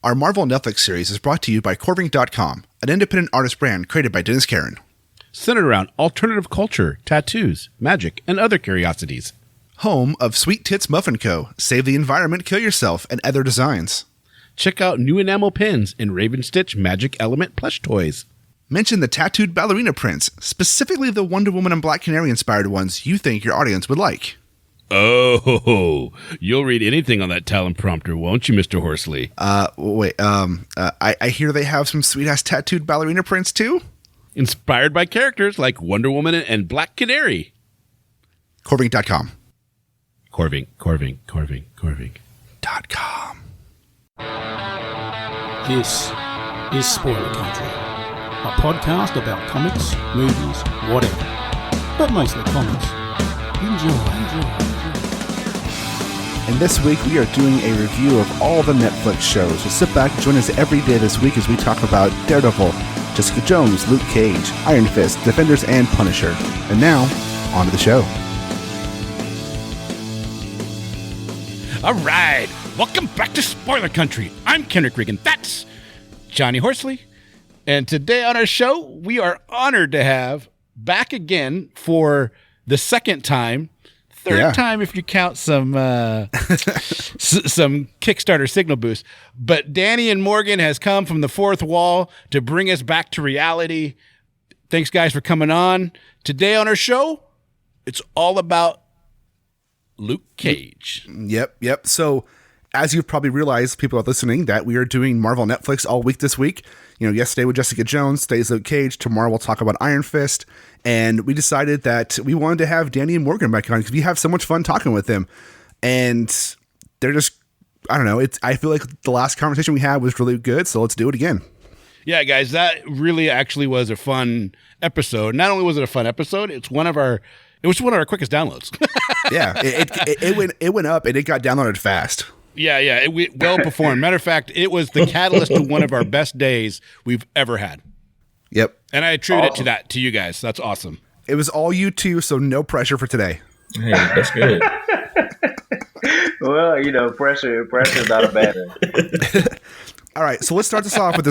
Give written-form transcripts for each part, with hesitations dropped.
Our Marvel Netflix series is brought to you by Corving.com, an independent artist brand created by Dennis Karen. Centered around alternative culture, tattoos, magic, and other curiosities. Home of Sweet Tits Muffin Co., Save the Environment, Kill Yourself, and other designs. Check out new enamel pins and Raven Stitch Magic Element plush toys. Mention the tattooed ballerina prints, specifically the Wonder Woman and Black Canary inspired ones you think your audience would like. Oh, you'll read anything on that talent prompter, won't you, Mr. Horsley? I hear they have some sweet-ass tattooed ballerina prints, too? Inspired by characters like Wonder Woman and Black Canary. Corving.com. Corving.com. This is Spoiler Country, a podcast about comics, movies, whatever, but mostly comics. Enjoy. And this week we are doing a review of all the Netflix shows. So sit back and join us every day this week as we talk about Daredevil, Jessica Jones, Luke Cage, Iron Fist, Defenders, and Punisher. And now, on to the show. All right, welcome back to Spoiler Country. I'm Kenric and that's Johnny Horsley. And today on our show, we are honored to have back again for the second time, third time if you count some some Kickstarter signal boost. But Danny and Morgan has come from the fourth wall to bring us back to reality. Thanks, guys, for coming on. Today on our show, it's all about Luke Cage. Yep. So, as you've probably realized, people are listening, that we are doing Marvel Netflix all week this week. You know, yesterday with Jessica Jones, today's Luke Cage. Tomorrow we'll talk about Iron Fist. And we decided that we wanted to have Danny and Morgan back on because we have so much fun talking with them. And they're just, I don't know, I feel like the last conversation we had was really good, so let's do it again. Yeah, guys, that really actually was a fun episode. Not only was it a fun episode, it was one of our quickest downloads. Yeah, it went up and it got downloaded fast. Yeah, it well performed. Matter of fact, it was the catalyst to one of our best days we've ever had. Yep. And I attribute it to you guys. That's awesome. It was all you two, so no pressure for today. Hey, that's good. Well, pressure's not a bad thing. All right, so let's start this off with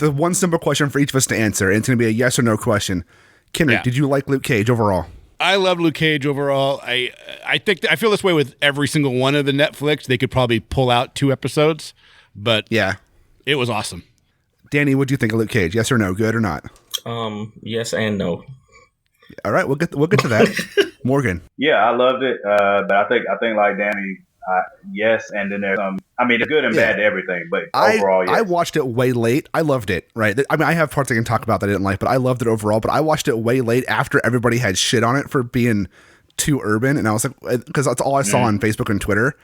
a one simple question for each of us to answer. And it's going to be a yes or no question. Kenric, Did you like Luke Cage overall? I love Luke Cage overall. I feel this way with every single one of the Netflix. They could probably pull out 2 episodes, but yeah, it was awesome. Danny, what do you think of Luke Cage? Yes or no? Good or not? Yes and no. All right, we'll get to that. Morgan. Yeah, I loved it, but I think like Danny, yes, and then there's some. I mean, it's good and bad to everything, but overall, yes. I watched it way late. I loved it. Right. I mean, I have parts I can talk about that I didn't like, but I loved it overall. But I watched it way late after everybody had shit on it for being too urban, and I was like, because that's all I saw on Facebook and Twitter.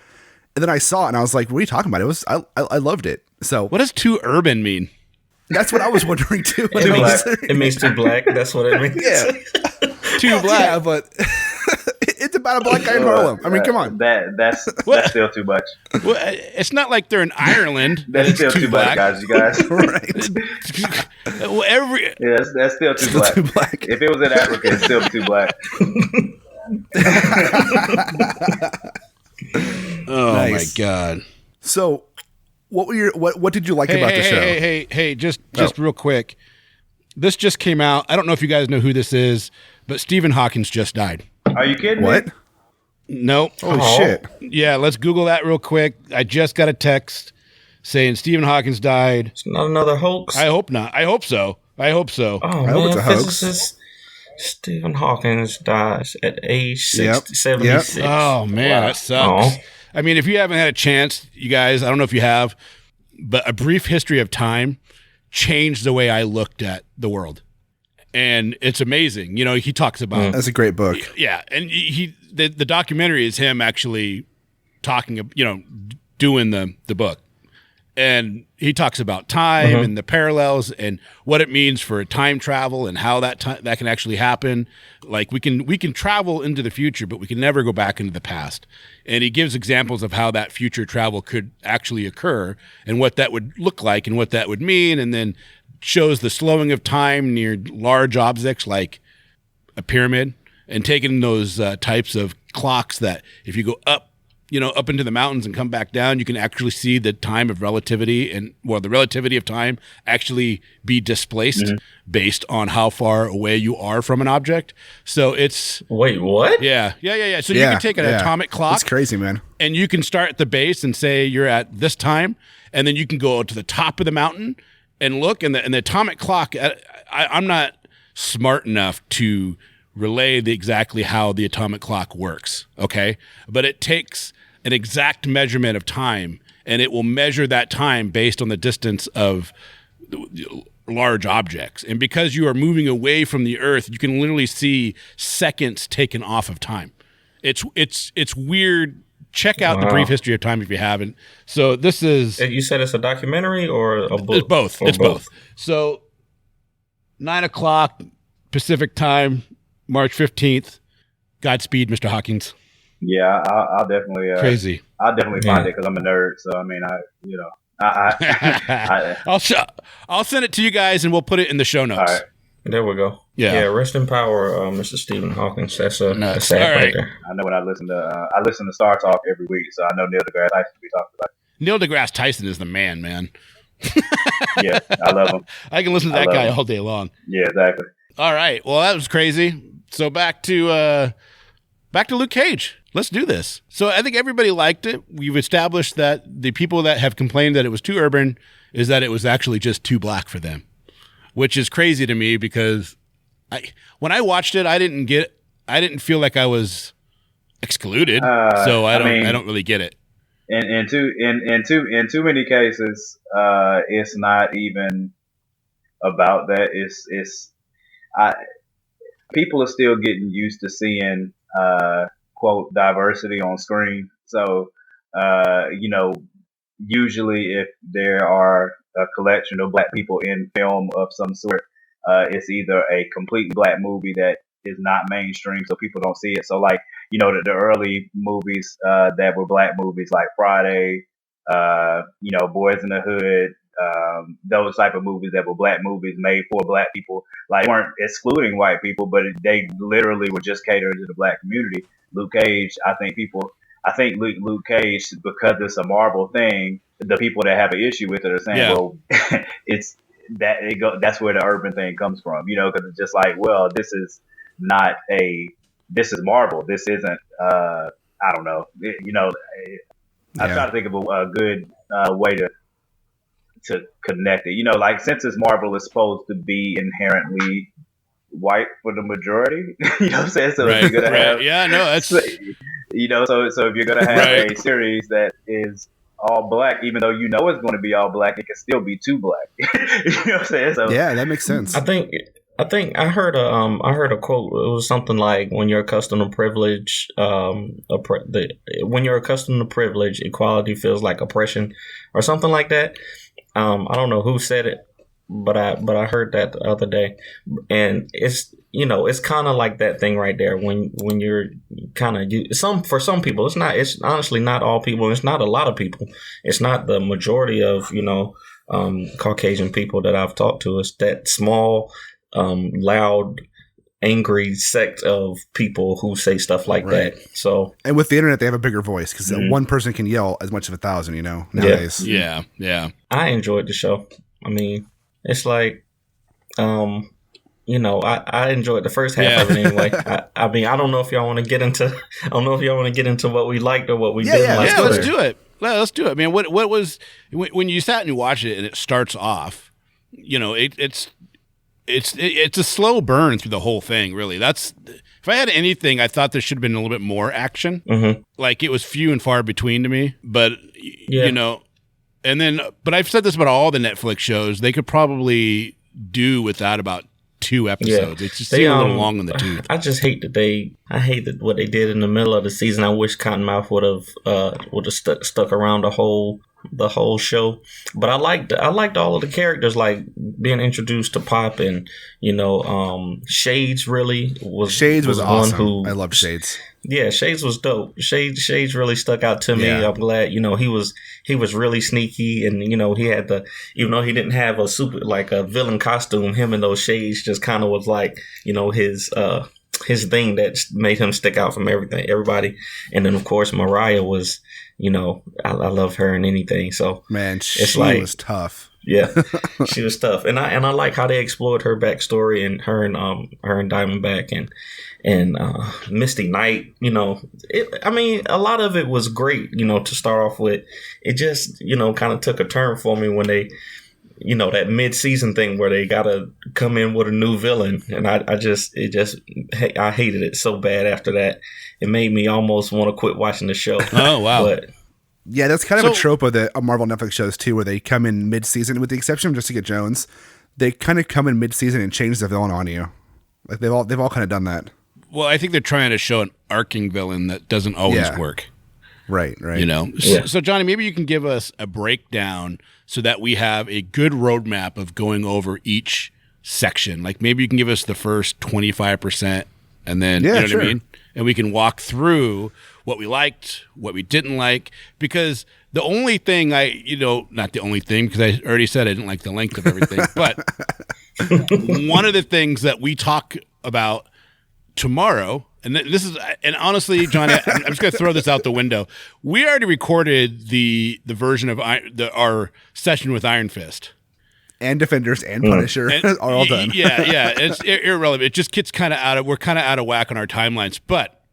And then I saw it, and I was like, "What are you talking about?" I loved it. So, what does too urban mean? That's what I was wondering too. It means too black. That's what it means. Yeah, too black. Yeah, but it's about a black guy in Harlem. I mean, come on. That's still too much. Well, it's not like they're in Ireland. That's still too black, guys. You guys, right? Well, that's still too black. If it was in Africa, it's still too black. Oh my God! So, what did you like about the show? Hey! Just real quick. This just came out. I don't know if you guys know who this is, but Stephen Hawking's just died. Are you kidding What? me? Nope. Holy shit. Yeah, let's Google that real quick. I just got a text saying Stephen Hawking's died. It's not another hoax. I hope not. I hope so. Oh, I hope it's a physicist Stephen Hawking dies at age 76. Oh, man, that sucks. Oh. I mean, if you haven't had a chance, you guys, I don't know if you have, but A Brief History of Time changed the way I looked at the world. And it's amazing. You know, he talks about... That's a great book. Yeah. And the documentary is him actually talking, doing the book. And he talks about time and the parallels and what it means for time travel and how that can actually happen. Like we can travel into the future, but we can never go back into the past. And he gives examples of how that future travel could actually occur and what that would look like and what that would mean. And then shows the slowing of time near large objects like a pyramid and taking those types of clocks that if you go up, up into the mountains and come back down, you can actually see the time of relativity the relativity of time actually be displaced based on how far away you are from an object. So it's wait, what? Yeah. So you can take an atomic clock. That's crazy, man. And you can start at the base and say you're at this time, and then you can go to the top of the mountain and look, and the atomic clock. I'm not smart enough to relay exactly how the atomic clock works, okay? But it takes an exact measurement of time, and it will measure that time based on the distance of large objects. And because you are moving away from the Earth, you can literally see seconds taken off of time. It's weird. Check out The Brief History of Time if you haven't. So this is... You said it's a documentary or a book? It's both. It's both. So 9 o'clock Pacific time, March 15th. Godspeed, Mr. Hawkins. Yeah, I'll definitely crazy. I'll definitely find it because I'm a nerd. So I mean, I'll send it to you guys and we'll put it in the show notes. All right. There we go. Yeah. Rest in power, Mr. Stephen Hawkins. That's a sad right there. I know when I listen to Star Talk every week, so I know Neil deGrasse Tyson we talked about. Neil deGrasse Tyson is the man. Yeah, I love him. I can listen to that guy all day long. Yeah, exactly. All right. Well, that was crazy. So back to Luke Cage. Let's do this. So I think everybody liked it. We've established that the people that have complained that it was too urban is that it was actually just too black for them, which is crazy to me because when I watched it, I didn't feel like I was excluded. So I don't really get it. In too many cases, it's not even about that. People are still getting used to seeing quote diversity on screen. So usually if there are a collection of black people in film of some sort, it's either a complete black movie that is not mainstream, so people don't see it. So like the early movies that were black movies like Friday, Boys in the Hood, those type of movies that were black movies made for black people, like weren't excluding white people, but they literally were just catering to the black community. Luke Cage, I think Luke Cage, because it's a Marvel thing, the people that have an issue with it are saying, well, it's that's where the urban thing comes from, because it's just like, well, this is Marvel. This isn't, I don't know, I try to think of a good way to connect it. Like since it's Marvel, it's supposed to be inherently white for the majority. You know what I'm saying? So if you're gonna have, that's so if you're gonna have a series that is all black, even though it's going to be all black, it can still be too black. You know what I'm saying? So yeah, that makes sense. I think I heard a quote. It was something like, when you're accustomed to privilege, when you're accustomed to privilege, equality feels like oppression, or something like that. I don't know who said it, but I heard that the other day, and it's kind of like that thing right there. When you're kind of for some people, it's honestly not all people. It's not a lot of people. It's not the majority of Caucasian people that I've talked to. It's that small, loud, angry sect of people who say stuff like that. So, and with the internet, they have a bigger voice because one person can yell as much as 1,000. Nowadays. Yeah. I enjoyed the show. I mean, it's like, I enjoyed the first half of it anyway. I mean, I don't know if y'all want to get into. I don't know if y'all want to get into what we liked or what we didn't like. Yeah, let's do it. Let's do it. I mean, what was when you sat and you watched it and it starts off? It's a slow burn through the whole thing. Really, if I had anything, I thought there should have been a little bit more action. Mm-hmm. Like it was few and far between to me. But and then, but I've said this about all the Netflix shows. They could probably do without about 2 episodes. It's just a little long in the tooth. I just hate that what they did in the middle of the season. I wish Cottonmouth would have stuck around the whole show. But I liked all of the characters, like being introduced to Pop, and Shades really was. Shades was awesome. I loved Shades. Yeah, Shades was dope. Shades really stuck out to me. Yeah. I'm glad, he was really sneaky, and he had even though he didn't have a super like a villain costume, him in those shades just kind of was like, his his thing that made him stick out from everybody. And then of course Mariah was, I love her in anything. So man, she was tough. Yeah, she was tough, and I like how they explored her backstory and her and Diamondback and Misty Knight. A lot of it was great. To start off with, it just kind of took a turn for me when they, that mid-season thing where they gotta come in with a new villain, and I hated it so bad after that. It made me almost want to quit watching the show. Oh wow! But, yeah, that's kind of a trope of the Marvel Netflix shows too, where they come in mid-season, with the exception of Jessica Jones. They kind of come in mid-season and change the villain on you. Like they've all kind of done that. Well, I think they're trying to show an arcing villain that doesn't always work. Right. Yeah. So Johnny, maybe you can give us a breakdown so that we have a good roadmap of going over each section. Like maybe you can give us the first 25%, and then what I mean, and we can walk through what we liked, what we didn't like, because the only thing not the only thing, because I already said I didn't like the length of everything, but one of the things that we talk about tomorrow, and honestly, Johnny, I'm just going to throw this out the window. We already recorded the version of our session with Iron Fist. And Defenders and Punisher are all done. Yeah, it's irrelevant. It just gets we're kind of out of whack on our timelines, but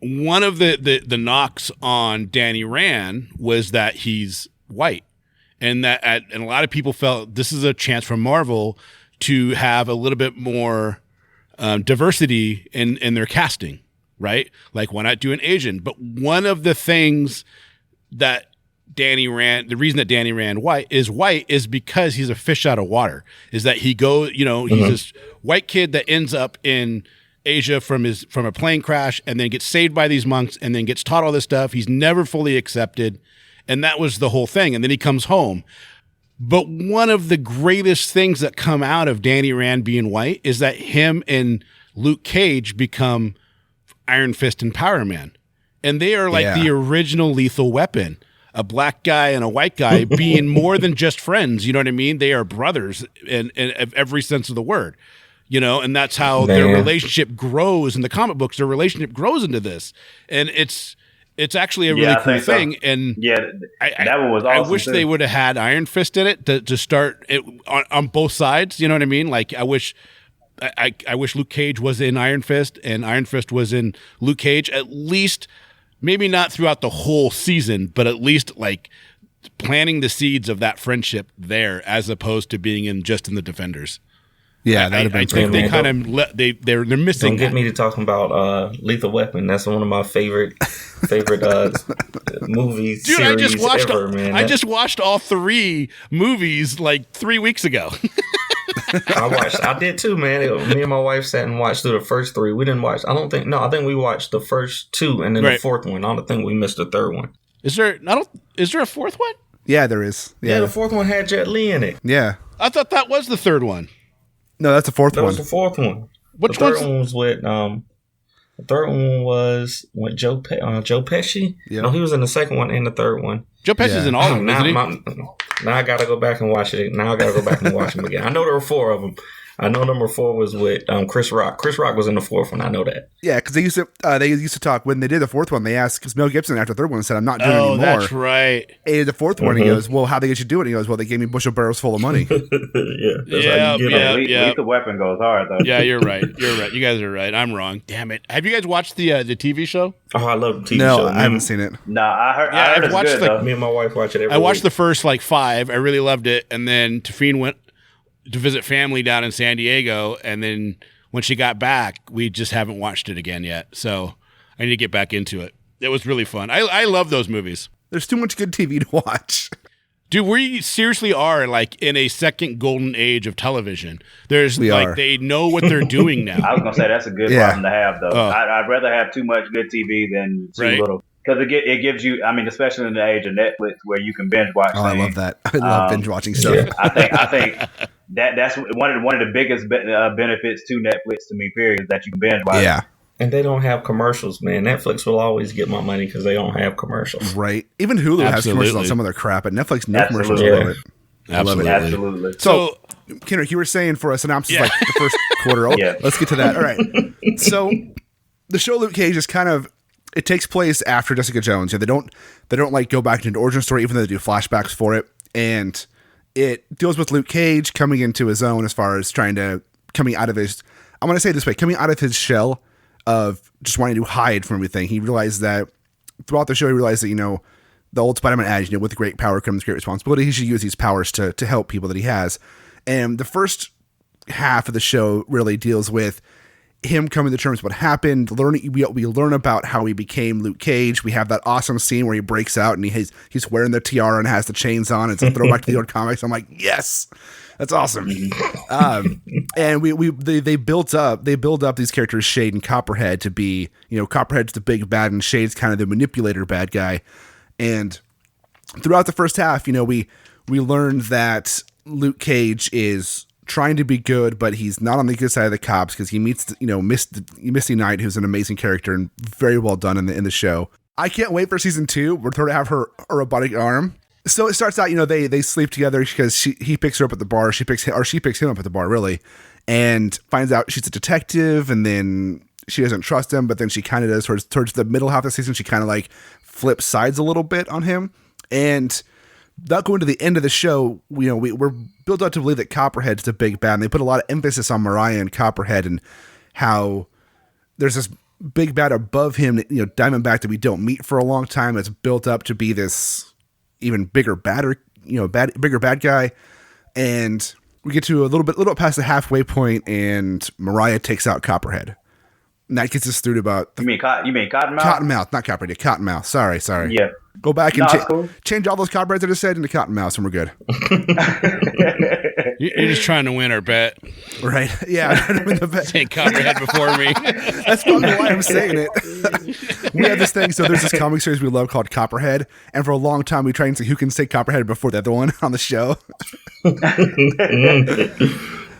one of the knocks on Danny Rand was that he's white, and and a lot of people felt this is a chance for Marvel to have a little bit more diversity in their casting, right? Like, why not do an Asian? But one of the things that the reason that Danny Rand white is because he's a fish out of water. Is that he he's this white kid that ends up in Asia from a plane crash and then gets saved by these monks and then gets taught all this stuff. He's never fully accepted. And that was the whole thing. And then he comes home. But one of the greatest things that come out of Danny Rand being white is that him and Luke Cage become Iron Fist and Power Man. And they are like the original Lethal Weapon. A black guy and a white guy being more than just friends. You know what I mean? They are brothers in every sense of the word. And that's how their relationship grows in the comic books. Their relationship grows into this, and it's actually a really cool thing. So. And that one was awesome. I wish they would have had Iron Fist in it to start it on both sides. You know what I mean? Like I wish Luke Cage was in Iron Fist and Iron Fist was in Luke Cage. At least, maybe not throughout the whole season, but at least like planting the seeds of that friendship there, as opposed to being just in the Defenders. Yeah, that'd have been they kind of they're missing. Don't get me to talking about Lethal Weapon. That's one of my favorite movies. Dude, series I just watched all 3 movies like 3 weeks ago. I did too, man. Me and my wife sat and watched through the first 3. We didn't watch. I think we watched the first 2 and then the 4th one. I don't think we missed the 3rd one. Is there a 4th one? Yeah, there is. Yeah, the 4th one had Jet Li in it. Yeah, I thought that was the 3rd one. No, that's the 4th one. That was the 4th one. Which the 3rd one was with the 3rd one was with Joe Pesci. Yeah. No, he was in the 2nd one and the 3rd one. Joe Pesci's in all of them, isn't he? Now I gotta go back and watch it. Now I gotta go back and watch them again. I know there were 4 of them. I know number 4 was with Chris Rock. Chris Rock was in the 4th one. I know that. Yeah, because they used to talk when they did the 4th one. They asked because Mel Gibson after the 3rd one said, "I'm not doing it anymore." Oh, that's right. And the 4th one, he goes, "Well, how they get you do it?" And he goes, "Well, they gave me bushel barrels full of money." Yeah. Lethal Weapon goes hard though. Yeah, you're right. You guys are right. I'm wrong. Damn it. Have you guys watched the TV show? Oh, I love the TV show. No, I haven't seen it. No, I heard it's watched good, me and my wife watch it every I watched week. the first 5. I really loved it, and then Tafine went to visit family down in San Diego, and then when she got back, we just haven't watched it again yet. So I need to get back into it. It was really fun. I love those movies. There's too much good TV to watch. Dude, we seriously are like in a second golden age of television. They know what they're doing now. I was gonna say that's a good problem to have, though. I'd rather have too much good TV than too little. Because it gives you, especially in the age of Netflix where you can binge watch. I love that. I love binge watching stuff. Yeah. I think that's one of the biggest benefits to Netflix to me. Period, is that you can binge watch. Yeah, and they don't have commercials, man. Netflix will always get my money because they don't have commercials. Right. Even Hulu has commercials on some of their crap, but Netflix no commercials about it. Absolutely. Absolutely. So, Kenric, you were saying for a synopsis like the first quarter. Oh, Yeah. Let's get to that. All right. So the show Luke Cage is kind of, it takes place after Jessica Jones. Yeah, they don't like go back into an origin story, even though they do flashbacks for it. And it deals with Luke Cage coming into his own as far as coming out of his, I'm going to say it this way, coming out of his shell of just wanting to hide from everything. He realized that throughout the show, he realized that, the old Spider-Man adage, with great power comes great responsibility. He should use these powers to help people that he has. And the first half of the show really deals with him coming to terms with what happened. We learn about how he became Luke Cage. We have that awesome scene where he breaks out and he's wearing the tiara and has the chains on. It's a throwback to the old comics. I'm like, yes, that's awesome. And they build up these characters, Shade and Copperhead, to be, Copperhead's the big bad and Shade's kind of the manipulator bad guy. And throughout the first half, we learned that Luke Cage is trying to be good, but he's not on the good side of the cops because he meets, Misty Knight, who's an amazing character and very well done in the show. I can't wait for season 2. We're thrilled to have her robotic arm. So it starts out, they sleep together because he picks her up at the bar. She picks him up at the bar, really, and finds out she's a detective, and then she doesn't trust him, but then she kind of does towards the middle half of the season. She kind of like flips sides a little bit on him, and without going to the end of the show, we're built up to believe that Copperhead's the big bad. And they put a lot of emphasis on Mariah and Copperhead and how there's this big bad above him, Diamondback, that we don't meet for a long time. That's built up to be this even bigger bigger bad guy. And we get to a little past the halfway point, and Mariah takes out Copperhead. And that gets us through to about... You mean Cottonmouth? Cottonmouth, not Copperhead. Cottonmouth. Sorry. Yeah. Go back and Cool. change all those Copperheads I just said into Cottonmouths, and we're good. You're just trying to win our bet. Right? Yeah, I'm trying to win the bet. Saying Copperhead before me. That's probably why I'm saying it. We have this thing, so there's this comic series we love called Copperhead, and for a long time we tried to see who can say Copperhead before the other one on the show.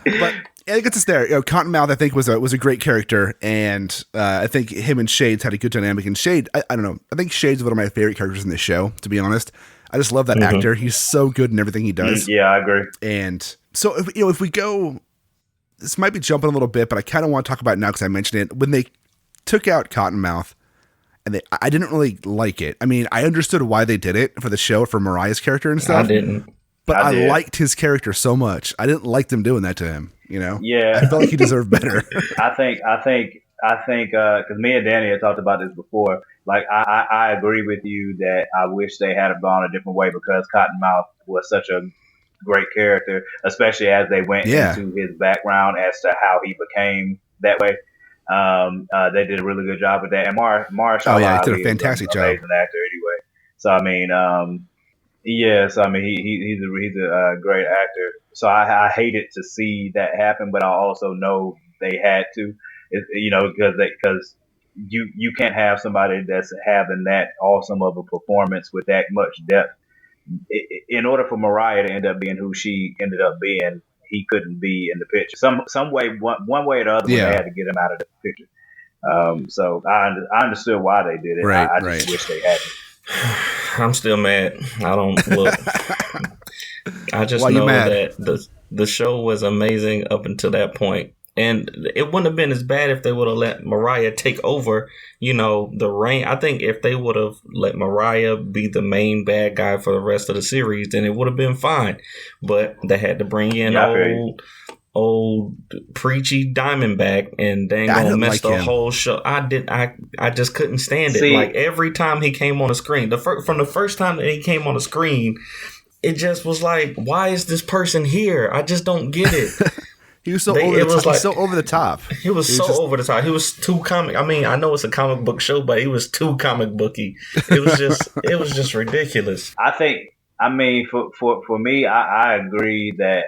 But it gets us there. Cottonmouth, I think, was a great character, and I think him and Shades had a good dynamic. And Shade, I don't know, I think Shade's one of my favorite characters in this show, to be honest. I just love that actor. He's so good in everything he does. Yeah, I agree. And so if we go, this might be jumping a little bit, but I kind of want to talk about it now because I mentioned it. When they took out Cottonmouth, and I didn't really like it. I mean, I understood why they did it for the show, for Mariah's character and stuff. I didn't. But I liked his character so much. I didn't like them doing that to him. Yeah, I felt like he deserved better. I think, because me and Danny had talked about this before. Like, I agree with you that I wish they had gone a different way because Cottonmouth was such a great character, especially as they went into his background as to how he became that way. They did a really good job with that, and Mahershala he did a fantastic job. Amazing actor, anyway. So I mean, yes, I mean he's a great actor. So I hated to see that happen, but I also know they had to, because you can't have somebody that's having that awesome of a performance with that much depth. In order for Mariah to end up being who she ended up being, he couldn't be in the picture. Some way, one way or the other, they had to get him out of the picture. So I understood why they did it. Right, I just wish they hadn't. I'm still mad. I don't look. I just know that the show was amazing up until that point. And it wouldn't have been as bad if they would have let Mariah take over, the reign. I think if they would have let Mariah be the main bad guy for the rest of the series, then it would have been fine. But they had to bring in old preachy Diamondback, and they ain't gonna mess the whole show. I just couldn't stand it. Like every time he came on the screen, from the first time that he came on the screen, it just was like, why is this person here? I just don't get it. He was so over the top. He was so over the top. He was too comic. I mean, I know it's a comic book show, but he was too comic booky. It was just ridiculous. I mean, for me, I agree that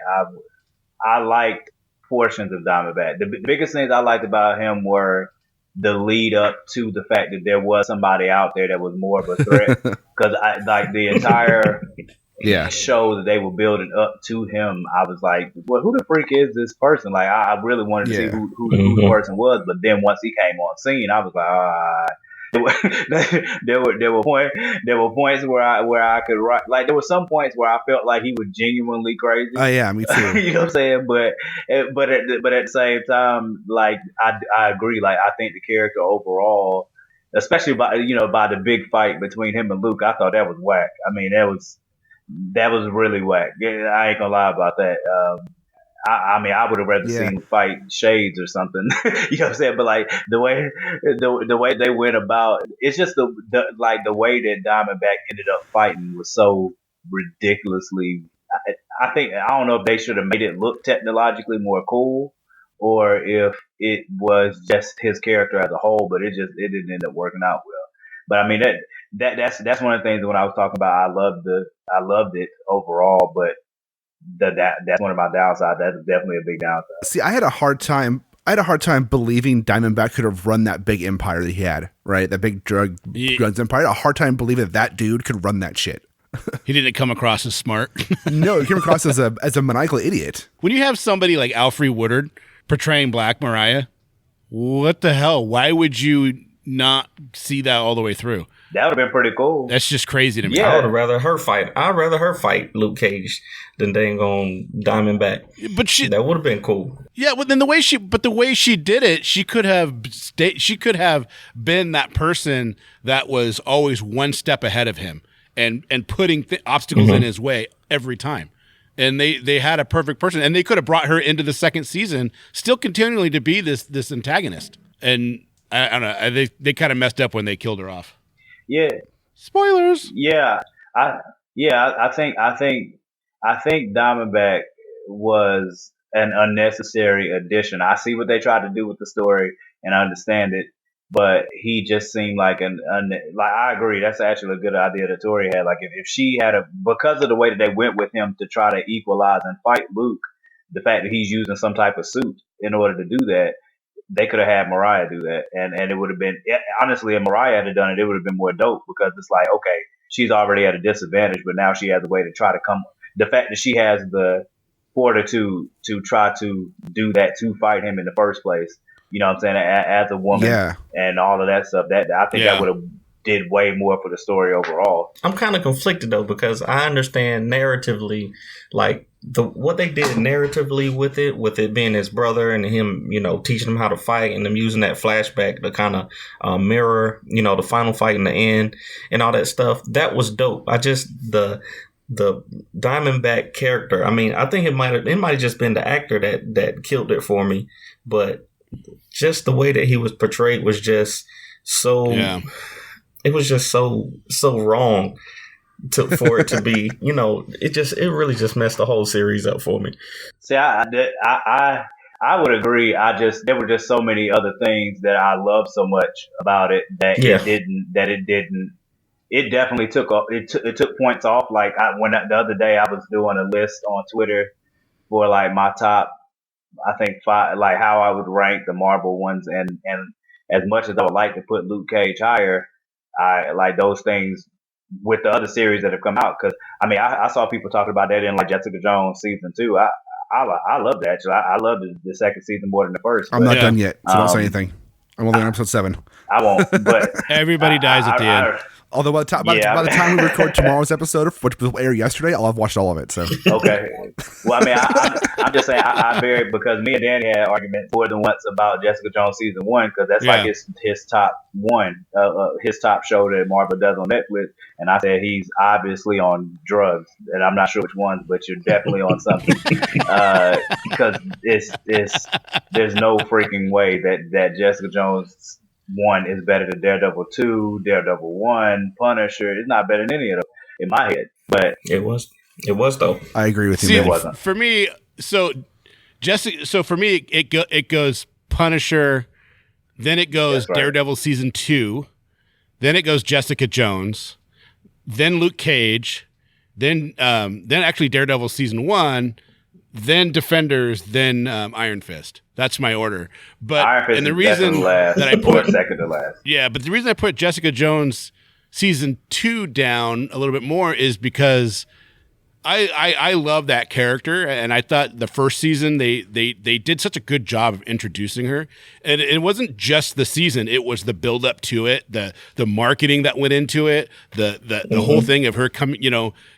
I liked portions of Diamondback. The biggest things I liked about him were the lead up to the fact that there was somebody out there that was more of a threat. Because the entire show that they were building up to him, I was like, well, who the freak is this person? Like, I really wanted to see who the person was. But then once he came on scene, I was like, there were points where I could write, like there were some points where I felt like he was genuinely crazy. Oh yeah, me too. You know what I'm saying? But at the same time, like I agree. Like I think the character overall, especially by the big fight between him and Luke, I thought that was whack. I mean, that was really whack. Yeah, I ain't gonna lie about that. I mean, I would have rather seen him fight Shades or something. You know what I'm saying? But like the way they went about, it's just the way that Diamondback ended up fighting was so ridiculously. I think I don't know if they should have made it look technologically more cool, or if it was just his character as a whole. But it didn't end up working out well. But I mean that's one of the things when I was talking about. I loved it overall, but that's one of my downsides. That's definitely a big downside. See, I had a hard time believing Diamondback could have run that big empire that he had, right? That big drugs empire. I had a hard time believing that dude could run that shit. He didn't come across as smart. No, he came across as a maniacal idiot. When you have somebody like Alfre Woodard portraying Black Mariah, what the hell? Why would you not see that all the way through? That would have been pretty cool. That's just crazy to me. Yeah, I would have rather her fight. I'd rather her fight Luke Cage than dang on Diamondback. But that would have been cool. Yeah, well, then the way she did it, she could have been that person that was always one step ahead of him and putting obstacles in his way every time. And they had a perfect person, and they could have brought her into the second season, still continually to be this antagonist. And I don't know, they kind of messed up when they killed her off. Yeah. Spoilers. Yeah. I think Diamondback was an unnecessary addition. I see what they tried to do with the story and I understand it, but he just seemed like I agree. That's actually a good idea that Tori had. Like if she had because of the way that they went with him to try to equalize and fight Luke, the fact that he's using some type of suit in order to do that, they could have had Mariah do that, and it would have been, honestly, if Mariah had done it, it would have been more dope, because it's like, okay, she's already at a disadvantage, but now she has a way to try to come. The fact that she has the fortitude to try to do that, to fight him in the first place, you know what I'm saying, as a woman, and all of that stuff, that I think that would have did way more for the story overall. I'm kind of conflicted though, because I understand narratively, like what they did narratively with it being his brother and him, teaching him how to fight, and them using that flashback to kind of mirror, the final fight in the end and all that stuff. That was dope. I just the Diamondback character. I mean, I think it might have just been the actor that killed it for me, but just the way that he was portrayed was just so. Yeah. It was just so wrong for it to be, it really just messed the whole series up for me. See, I would agree. There were just so many other things that I loved so much about it that it definitely took points off. Like the other day I was doing a list on Twitter for like my top, I think 5, like how I would rank the Marvel ones, and as much as I would like to put Luke Cage higher, I like those things with the other series that have come out. Because I mean, I saw people talking about that in like Jessica Jones season 2. I love that. I love the second season more than the first. I'm not done yet, so don't say anything. I'm only on episode 7. I won't. But everybody dies at the end. Although by the time we record tomorrow's episode, which will air yesterday, I'll have watched all of it. So okay. Well, I mean, I'm just saying I buried, because me and Danny had arguments more than once about Jessica Jones season 1, because that's like his top one, his top show that Marvel does on Netflix, and I said he's obviously on drugs, and I'm not sure which ones, but you're definitely on something, because there's no freaking way that Jessica Jones 1 is better than Daredevil 2, Daredevil 1, Punisher. It's not better than any of them in my head. But it was though. I agree with you. See, it wasn't. For me, it goes Punisher, then it goes Daredevil season 2, then it goes Jessica Jones, then Luke Cage, then actually Daredevil season 1, then Defenders, then Iron Fist. That's my order. But Iron Fist, and the reason that I put second to last. Yeah, but the reason I put Jessica Jones season 2 down a little bit more is because I love that character, and I thought the first season they did such a good job of introducing her, and it wasn't just the season; it was the build up to it, the marketing that went into it, the whole thing of her coming,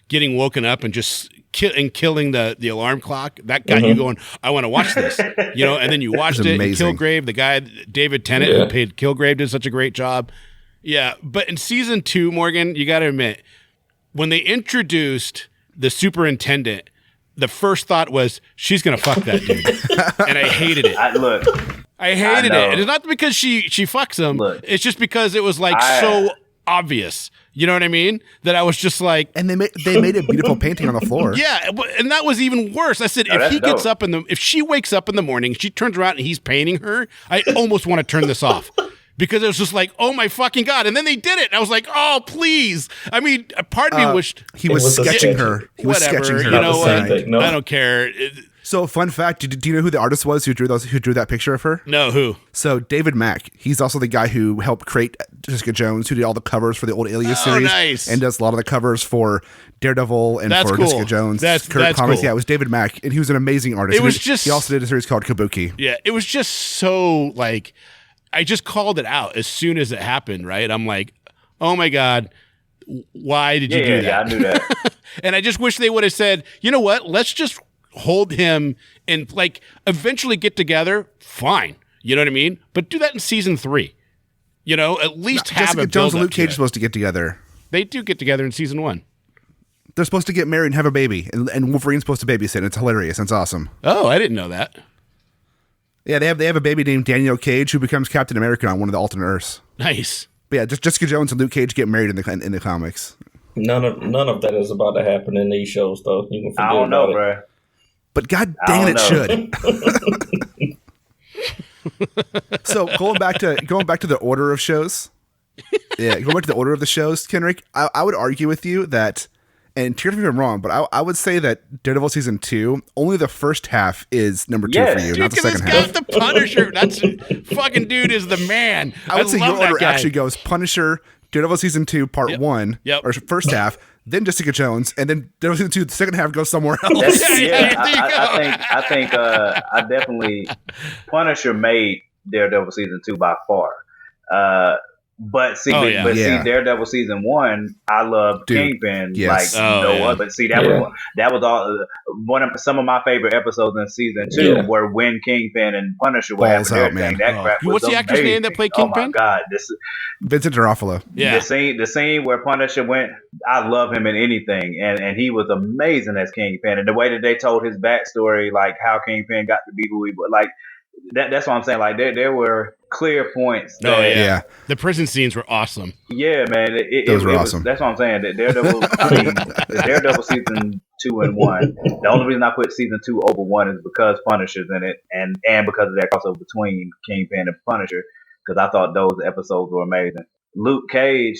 getting woken up and just killing the alarm clock. That got you going, I want to watch this, and then you watched it. And Kilgrave, the guy David Tennant who played Kilgrave, did such a great job. Yeah, but in season 2, Morgan, you got to admit, when they introduced the superintendent, the first thought was, she's going to fuck that dude. And I hated it. I hated it. And it's not because she fucks him. It's just because it was so obvious. You know what I mean? That I was just like... And they made a beautiful painting on the floor. Yeah, and that was even worse. I said, if she wakes up in the morning, she turns around and he's painting her, I almost want to turn this off. Because it was just like, oh my fucking God. And then they did it. And I was like, oh, please. I mean, a part of me wished... He was sketching her. He was sketching her. You know what? No. I don't care. So, fun fact, do you know who the artist was who drew that picture of her? No, who? So, David Mack. He's also the guy who helped create Jessica Jones, who did all the covers for the old Alias series. Nice. And does a lot of the covers for Daredevil and for Jessica Jones. That's Comics. cool. Yeah, it was David Mack, and he was an amazing artist. He also did a series called Kabuki. Yeah, it was just so, I just called it out as soon as it happened, right? I'm like, oh my God, why did you do that? Yeah, I knew that. And I just wish they would have said, you know what? Let's just hold him and eventually get together. Fine. You know what I mean? But do that in season 3. At least have Jessica Jones and Luke Cage are supposed to get together. They do get together in season 1. They're supposed to get married and have a baby. And Wolverine's supposed to babysit. It's hilarious. It's awesome. Oh, I didn't know that. Yeah, they have a baby named Daniel Cage who becomes Captain America on one of the alternate Earths. Nice. But yeah, just Jessica Jones and Luke Cage get married in the comics. None of that is about to happen in these shows, though. You can forget I don't know, about bro. But god dang it, should. So going back to the order of shows. Yeah, going back to the order of the shows, Kenric, I would argue with you that, and correct me if I'm wrong, but I would say that Daredevil season 2, only the first half is number 2 for you, not the second half. The Punisher. That's fucking dude is the man. I would say your order actually goes Punisher, Daredevil season 2, part 1, or first half, then Jessica Jones, and then Daredevil season 2, the second half goes somewhere else. I think I definitely Punisher made Daredevil season 2 by far. But see, Daredevil season 1, I love Kingpin like no other. But see, that was all some of my favorite episodes in season 2 were when Kingpin and Punisher were having their thing. That crap was What's the actor's name that played Kingpin? Oh my God, Vincent D'Onofrio. Yeah, the scene where Punisher went, I love him in anything, and he was amazing as Kingpin. And the way that they told his backstory, like how Kingpin got to be who he was, like. That's what I'm saying. Like there were clear points. The prison scenes were awesome. Yeah, man. Those were awesome. That's what I'm saying. The Daredevil season 2 and 1. The only reason I put season 2 over 1 is because Punisher's in it, and because of that crossover between Kingpin and Punisher. Because I thought those episodes were amazing. Luke Cage.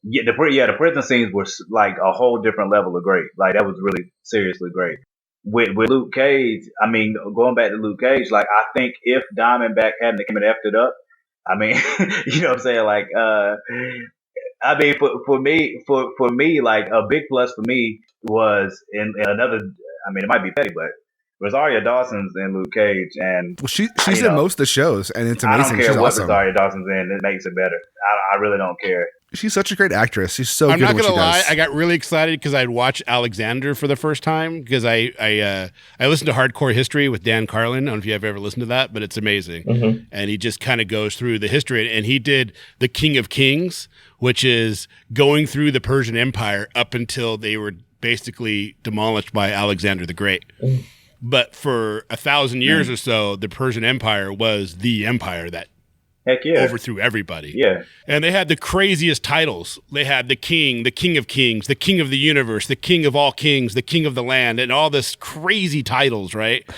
The prison scenes were like a whole different level of great. Like that was really seriously great. With Luke Cage, I mean, going back to Luke Cage, like I think if Diamondback hadn't come and effed it up, I mean, you know what I'm saying? Like, I mean, for me, like a big plus for me was in another. I mean, it might be petty, but Rosario Dawson's in Luke Cage, and she's in most of the shows, and it's amazing. I don't care she's what awesome. Rosario Dawson's in; it makes it better. I really don't care. She's such a great actress. She's so I'm good. I'm not gonna lie. Does. I got really excited because I'd watched Alexander for the first time because I listened to Hardcore History with Dan Carlin. I don't know if you've ever listened to that, but it's amazing. Mm-hmm. And he just kind of goes through the history, and he did the King of Kings, which is going through the Persian Empire up until they were basically demolished by Alexander the Great. Mm. But for 1,000 years or so, the Persian Empire was the empire that overthrew everybody. Yeah. And they had the craziest titles. They had the King of Kings, the King of the Universe, the King of all kings, the King of the land, and all this crazy titles, right?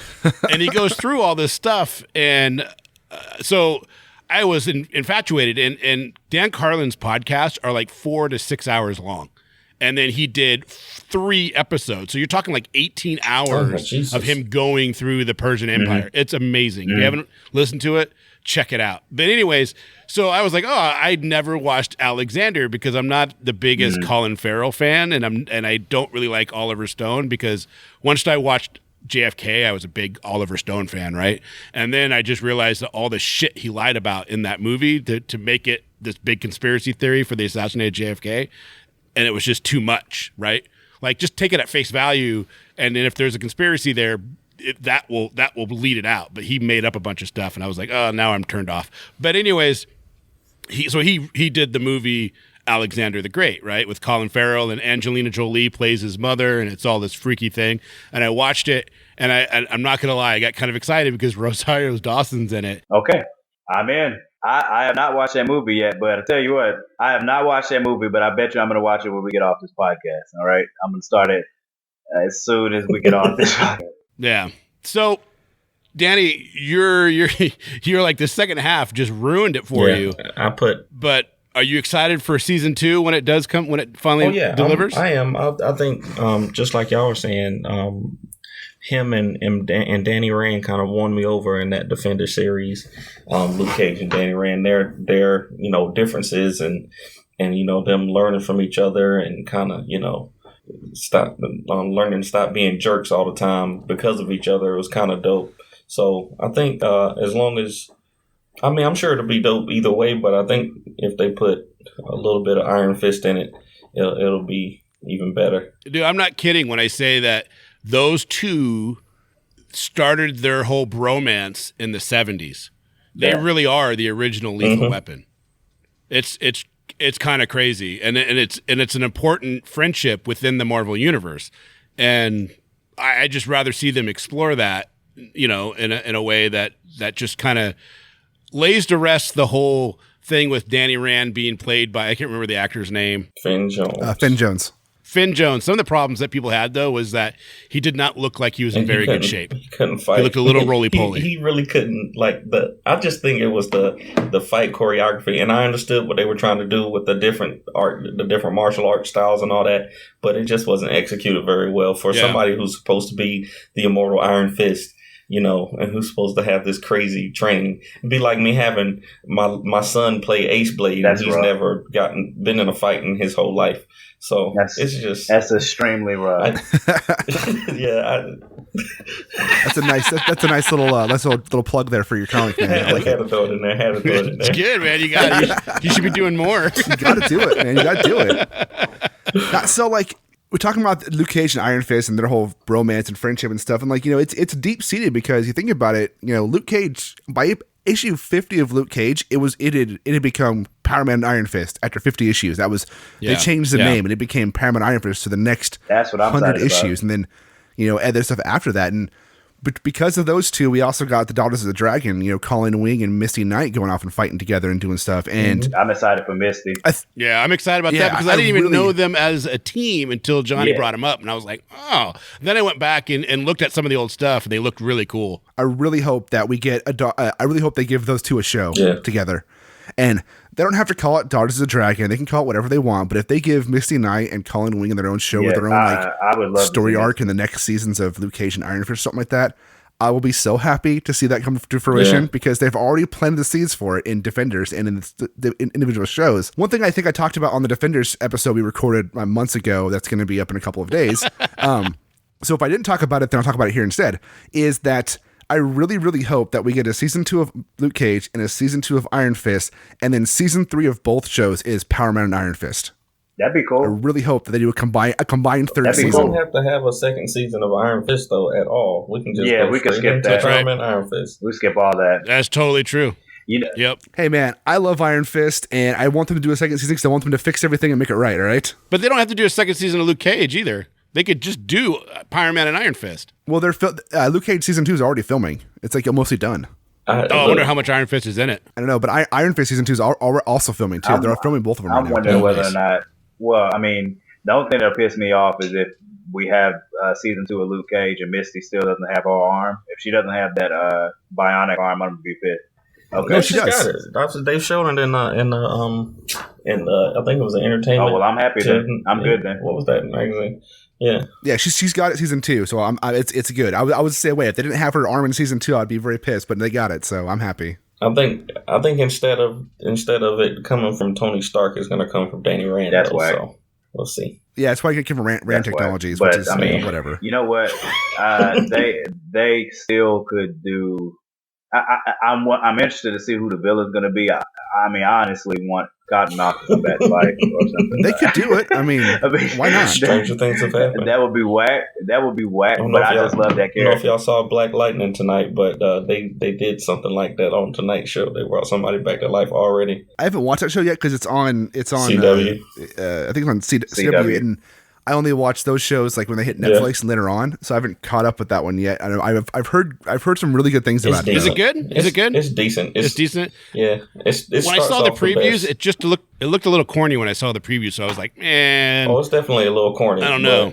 And he goes through all this stuff. And so I was infatuated. And Dan Carlin's podcasts are like 4 to 6 hours long. and then he did 3 episodes. So you're talking like 18 hours of him going through the Persian Empire. It's amazing. If you haven't listened to it, check it out. But anyways, so I was like, I'd never watched Alexander because I'm not the biggest Colin Farrell fan, and I don't really like Oliver Stone, because once I watched JFK, I was a big Oliver Stone fan, right? And then I just realized that all the shit he lied about in that movie to make it this big conspiracy theory for the assassinated JFK, and it was just too much, right? Like, just take it at face value, and then if there's a conspiracy there, that will lead it out. But he made up a bunch of stuff, and I was like, oh, now I'm turned off. But anyways, he did the movie Alexander the Great, right, with Colin Farrell, and Angelina Jolie plays his mother, and it's all this freaky thing. And I watched it, and I'm not gonna lie, I got kind of excited because Rosario Dawson's in it. Okay, I'm in. I have not watched that movie yet, but I tell you what, I have not watched that movie, but I bet you I'm going to watch it when we get off this podcast. All right, I'm going to start it as soon as we get off this podcast. Yeah. So, Danny, you're like the second half just ruined it for you. But are you excited for season 2 when it does come, when it finally delivers? I am. I think just like y'all were saying, him and Danny Rand kind of won me over in that Defender series. Luke Cage and Danny Rand, their differences and them learning from each other and kind of learning to stop being jerks all the time because of each other. It was kind of dope. So I think as long as, I'm sure it'll be dope either way, but I think if they put a little bit of Iron Fist in it, it'll be even better. Dude, I'm not kidding when I say that those two started their whole bromance in the 70s. They really are the original Lethal Weapon. It's kind of crazy, and it's an important friendship within the Marvel universe, and I just rather see them explore that, in a way that just kind of lays to rest the whole thing with Danny Rand being played by, I can't remember the actor's name. Finn Jones. Finn Jones. Some of the problems that people had, though, was that he did not look like he was in very good shape. He couldn't fight. He looked a little roly-poly. He really couldn't, I just think it was the fight choreography, and I understood what they were trying to do with the different martial art styles and all that, but it just wasn't executed very well for somebody who's supposed to be the immortal Iron Fist. And who's supposed to have this crazy training. It'd be like me having my son play Aceblade, and he's never been in a fight in his whole life. So that's extremely rough. That's a nice little plug there for your comic, man. I had to throw it in there. It's good, man. You should be doing more. You got to do it, man. You got to do it. So we're talking about Luke Cage and Iron Fist and their whole bromance and friendship and stuff. And it's deep seated because you think about it, Luke Cage, by issue 50 of Luke Cage, it had become Power Man and Iron Fist after 50 issues. They changed the name and it became Paramount Iron Fist to the next 100 issues. And then, other stuff after that. And but because of those two, we also got the Daughters of the Dragon, Colleen Wing and Misty Knight going off and fighting together and doing stuff. And I'm excited for Misty. I'm excited about that because I didn't even know them as a team until Johnny brought them up. And I was like, oh. Then I went back and looked at some of the old stuff, and they looked really cool. I really hope that we get I really hope they give those two a show together. And they don't have to call it Daughters of the Dragon. They can call it whatever they want. But if they give Misty Knight and Colleen Wing their own show with their own I would love story arc in the next seasons of Luke Cage and Iron Fist or something like that, I will be so happy to see that come to fruition because they've already planted the seeds for it in Defenders and in the individual shows. One thing I think I talked about on the Defenders episode we recorded months ago that's going to be up in a couple of days. So if I didn't talk about it, then I'll talk about it here instead, is that I really, really hope that we get a season 2 of Luke Cage and a season 2 of Iron Fist, and then season 3 of both shows is Power Man and Iron Fist. That'd be cool. I really hope that they do a combined third season. We don't have to have a second season of Iron Fist though at all. We can just we can skip that. Power Man, Iron Fist. We skip all that. That's totally true. Yep. Hey man, I love Iron Fist, and I want them to do a second season because I want them to fix everything and make it right. All right. But they don't have to do a second season of Luke Cage either. They could just do Power Man and Iron Fist. Well, Luke Cage season 2 is already filming. It's mostly done. I wonder how much Iron Fist is in it. I don't know, but Iron Fist season 2 is also filming too. They're filming both of them. I'm wondering whether or not. Well, I mean, the only thing that'll piss me off is if we have season 2 of Luke Cage and Misty still doesn't have her arm. If she doesn't have that bionic arm, I'm gonna be pissed. Okay. No, she does. Got it. They've shown it in I think it was an entertainment. Oh well, I'm happy then. I'm good then. What was that magazine? Yeah, she's got it season 2, so it's good. I would say wait, if they didn't have her arm in season 2, I'd be very pissed, but they got it, so I'm happy. I think instead of it coming from Tony Stark, it's going to come from Danny Rand. That's why. So we'll see. Yeah, it's probably going to come from Rand Technologies, but, which is whatever. You know what? They still could do. I'm interested to see who the villain's going to be. I honestly want Cottonmouth to come back to life or something. They could do it. I mean, why not? Stranger things have happened. That would be whack. But I just love that character. I don't know if y'all saw Black Lightning tonight, but they did something like that on tonight's show. They brought somebody back to life already. I haven't watched that show yet because it's on CW. I think it's on CW, and I only watch those shows like when they hit Netflix and later on, so I haven't caught up with that one yet. I've heard some really good things about it. Is it good? Is it good? It's decent. It's decent. Yeah. When I saw the previews, it looked a little corny when I saw the preview, so I was like, man. Oh, it's definitely a little corny. I don't know.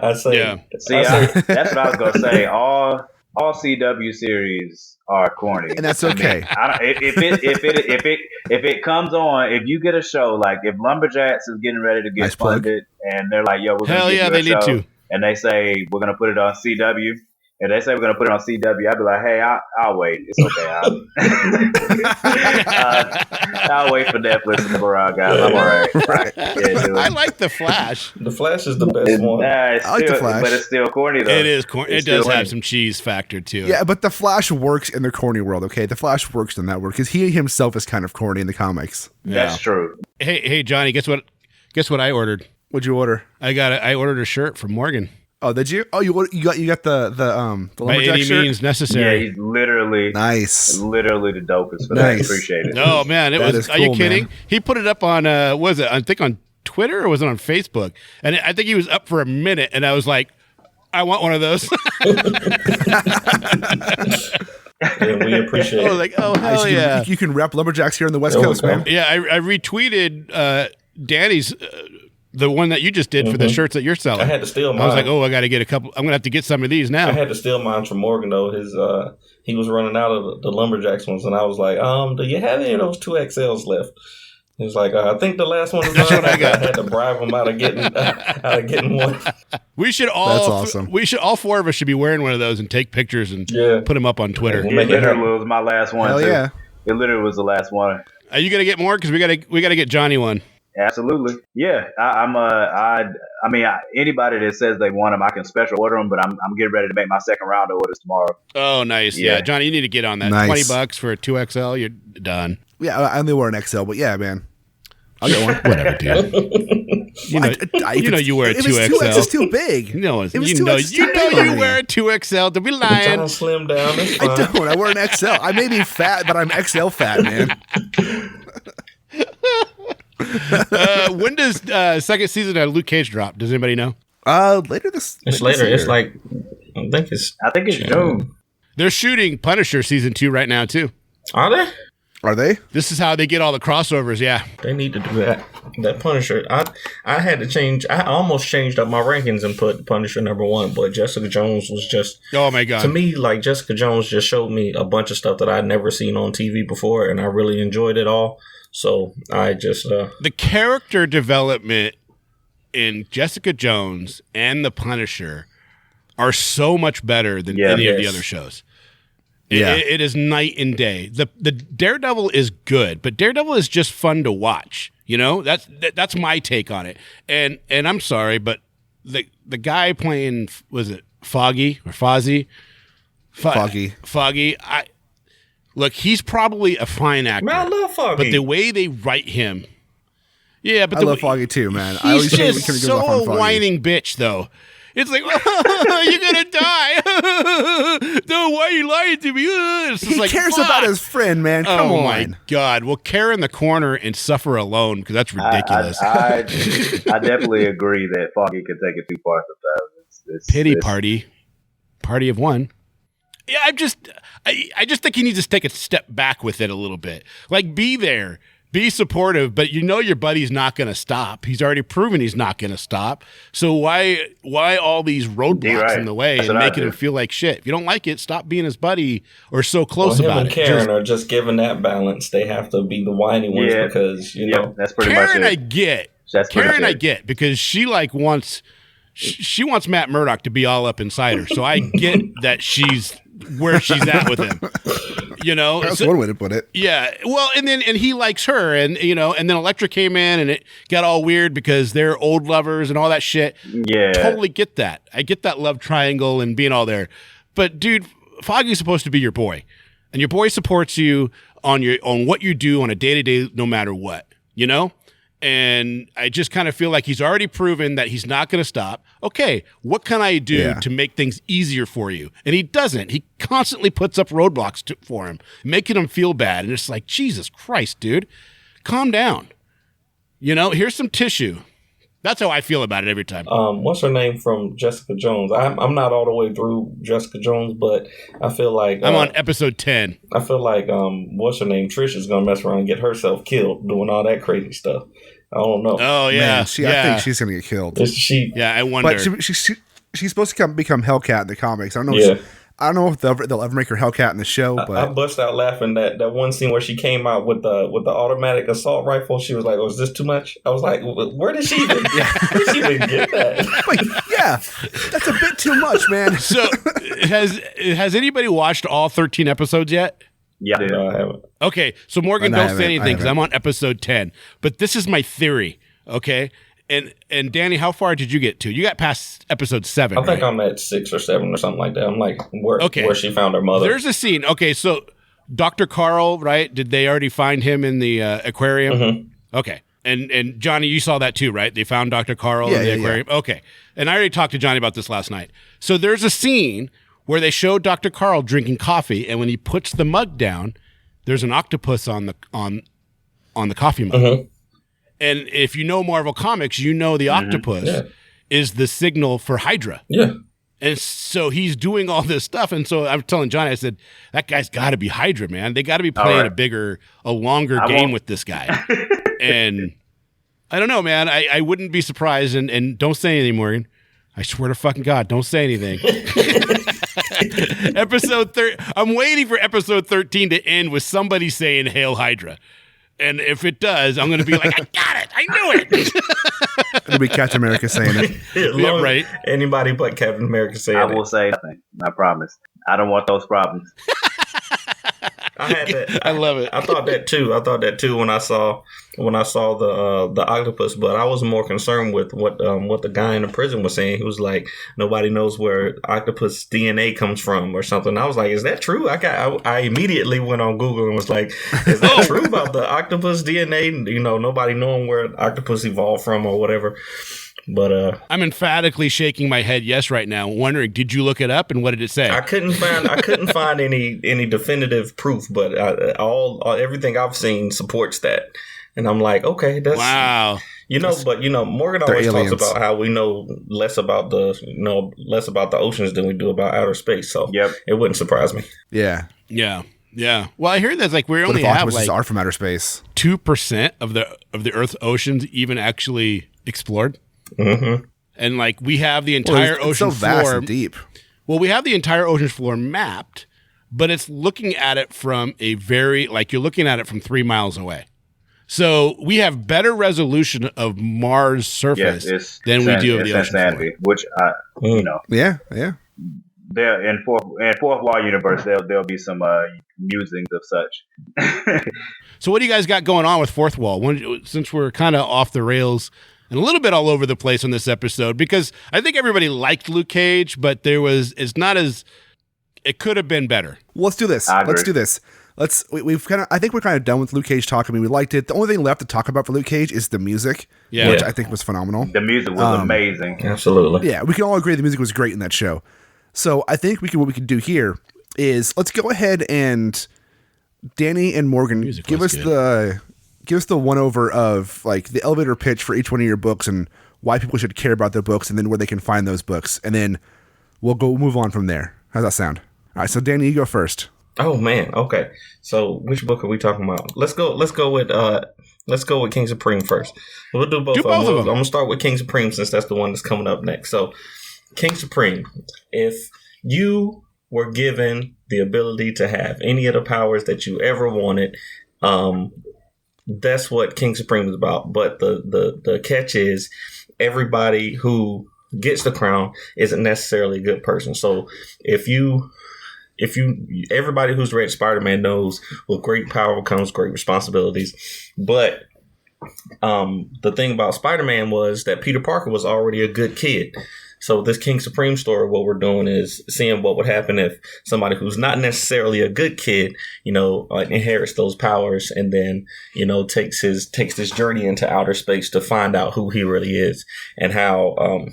I say. Yeah. That's what I was gonna say. All CW series are corny, and that's okay. If it comes on, if you get a show like if Lumberjax is getting ready to get funded, and they're like, "Yo, we're gonna get you a show," need to, and they say we're gonna put it on CW. And they say we're gonna put it on CW. I'd be like, hey, I'll wait. It's okay. I'll wait for Netflix and the Barra guys. I'm all right. Yeah, I like The Flash. The Flash is the best one. I like The Flash, but it's still corny though. It is corny. It does have some cheese factor to it. Yeah, but The Flash works in the corny world. Okay, The Flash works in that world because he himself is kind of corny in the comics. That's true. Hey, Johnny, guess what I ordered? What'd you order? I ordered a shirt from Morgan. Oh, did you? Oh, you got the By any shirt? means necessary. Yeah, he's literally literally the dopest for that. Appreciate it. Oh man, Are cool, you kidding? Man. He put it up on I think on Twitter or was it on Facebook? And I think he was up for a minute, and I was like, I want one of those. Yeah, we appreciate it. I was like, oh hell yeah! You can rep Lumberjacks here on the West Coast, man. Yeah, I retweeted Danny's. The one that you just did for the shirts that you're selling. I had to steal mine. I was like, I got to get a couple. I'm going to have to get some of these now. I had to steal mine from Morgan, though. He was running out of the Lumberjacks ones, and I was like, do you have any of those 2XLs left? He was like, I think the last one is That's what I got. I had to bribe him out of getting one. We should all. That's awesome. All four of us should be wearing one of those and take pictures and put them up on Twitter. It literally was my last one. Hell yeah! It literally was the last one. Are you going to get more? Because we got to get Johnny one. Absolutely, yeah. Anybody that says they want them, I can special order them. But I'm getting ready to make my second round of orders tomorrow. Oh, nice. Yeah, Johnny, you need to get on that. Nice. $20 for a 2XL, you're done. Yeah, I only wear an XL, but yeah, man, I'll get one. Whatever, dude. You wear a 2XL. It's too big. No, it was you 2X know too big you wear a 2XL. Don't be lying. John slim down. I don't. I wear an XL. I may be fat, but I'm XL fat, man. When does second season of Luke Cage drop? Does anybody know? Later It's later. It's like I think it's June. They're shooting Punisher season 2 right now too. Are they? Are they? This is how they get all the crossovers. Yeah, they need to do that. That Punisher. I had to change. I almost changed up my rankings and put Punisher #1, but Jessica Jones was just. Oh my god! To me, like Jessica Jones just showed me a bunch of stuff that I'd never seen on TV before, and I really enjoyed it all. So I just the character development in Jessica Jones and the Punisher are so much better than any of the other shows. It is night and day. The Daredevil is good, but Daredevil is just fun to watch. You know, that's my take on it. And I'm sorry, but the guy playing, was it Foggy or Fozzie? Foggy. Look, he's probably a fine actor. Man, I love Foggy. But the way they write him. Yeah, but I love Foggy too, man. He's just so a whining bitch, though. It's like, oh, you're going to die. No, why are you lying to me? He cares about his friend, man. Come on. Oh, my God. Well, care in the corner and suffer alone, because that's ridiculous. I definitely agree that Foggy can take it too far sometimes. Pity party. Party of one. Yeah, I just think he needs to take a step back with it a little bit. Like, be there. be supportive, but you know your buddy's not going to stop. He's already proven he's not going to stop. So why all these roadblocks in the way and making him feel like shit? If you don't like it, stop being his buddy or so close about it. Karen are just given that balance. They have to be the whiny ones because that's pretty Karen, much it. I get because she wants Matt Murdock to be all up inside her. So I get that she's where she's at with him. That's one way to put it. Yeah. Well, and he likes her, and and then Elektra came in, and it got all weird because they're old lovers and all that shit. Yeah. Totally get that. I get that love triangle and being all there. But dude, Foggy's supposed to be your boy, and your boy supports you on what you do on a day-to-day, no matter what. And I just kind of feel like he's already proven that he's not going to stop. Okay, what can I do to make things easier for you? And he doesn't. He constantly puts up roadblocks for him, making him feel bad. And it's like, Jesus Christ, dude, calm down. Here's some tissue. That's how I feel about it every time. What's her name from Jessica Jones? I'm not all the way through Jessica Jones, but I feel like I'm on episode 10. I feel like what's her name? Trish is gonna mess around and get herself killed doing all that crazy stuff. I don't know. Oh yeah, man, I think she's gonna get killed. Is she? Yeah, I wonder. But she's supposed to become Hellcat in the comics. I don't know. I don't know if they'll ever make her Hellcat in the show, but I bust out laughing that one scene where she came out with the automatic assault rifle. She was like, "Oh, is this too much?" I was like, "Where did she even get that?" Like, yeah, that's a bit too much, man. So, has anybody watched all 13 episodes yet? Yeah, no, I haven't. Okay, so Morgan, don't say anything because I'm on episode 10. But this is my theory, okay? And Danny, how far did you get to? You got past episode 7, I think I'm at 6 or 7 or something like that. I'm like, where she found her mother. There's a scene. Okay, so Dr. Carl, right? Did they already find him in the aquarium? Mm-hmm. Okay. And Johnny, you saw that too, right? They found Dr. Carl in the aquarium. Yeah. Okay. And I already talked to Johnny about this last night. So there's a scene where they show Dr. Carl drinking coffee, and when he puts the mug down, there's an octopus on the coffee mug. Mm-hmm. And if you know Marvel Comics, you know the octopus is the signal for Hydra. Yeah. And so he's doing all this stuff. And so I'm telling Johnny, I said, that guy's got to be Hydra, man. They got to be playing a longer game with this guy. And I don't know, man. I wouldn't be surprised. And don't say anything, Morgan. I swear to fucking God, don't say anything. I'm waiting for episode 13 to end with somebody saying Hail Hydra. And if it does, I'm going to be like, I got it. I knew it. It'll be Captain America saying it. Yeah, right. Anybody but Captain America saying it. I will say nothing. I promise. I don't want those problems. I had that. I love it. I thought that too when I saw the octopus, but I was more concerned with what the guy in the prison was saying. He was like, nobody knows where octopus DNA comes from or something. I was like, is that true? I immediately went on Google and was like, is that true about the octopus DNA? Nobody knowing where octopus evolved from or whatever. But I'm emphatically shaking my head yes right now, wondering, did you look it up and what did it say? I couldn't find any definitive proof, but everything I've seen supports that. And I'm like, okay, that's wow. Morgan always talks about how we know less about the oceans than we do about outer space. So it wouldn't surprise me. Yeah. Yeah. Yeah. Well, I hear that's like we only have octopuses are from outer space. 2% of the Earth's oceans even actually explored. Mm-hmm. And like we have the entire it's ocean so vast floor and deep. Well, we have the entire ocean floor mapped, but it's looking at it from you're looking at it from 3 miles away. So we have better resolution of Mars' surface than we do of the ocean floor. Which Yeah. There in fourth wall universe, there'll be some musings of such. So what do you guys got going on with Fourth Wall? Since we're kind of off the rails and a little bit all over the place on this episode, because I think everybody liked Luke Cage, but it could have been better. Well, let's do this. Let's do this. I think we're kind of done with Luke Cage talk. I mean, we liked it. The only thing left to talk about for Luke Cage is the music, which I think was phenomenal. The music was amazing. Absolutely. Yeah, we can all agree the music was great in that show. So I think what we can do here is let's go ahead and Danny and Morgan give us the one over of like the elevator pitch for each one of your books and why people should care about their books and then where they can find those books. And then we'll move on from there. How's that sound? All right, so Danny, you go first. Oh man, okay. So which book are we talking about? Let's go with King Supreme first. We'll do both Do of them. both of I'm them. gonna start with King Supreme since that's the one that's coming up next. So King Supreme, if you were given the ability to have any of the powers that you ever wanted, that's what King Supreme is about. But the catch is everybody who gets the crown isn't necessarily a good person. So if you everybody who's read Spider-Man knows with great power comes great responsibilities. But the thing about Spider-Man was that Peter Parker was already a good kid. So this King Supreme story, what we're doing is seeing what would happen if somebody who's not necessarily a good kid, inherits those powers and then, takes this journey into outer space to find out who he really is and how,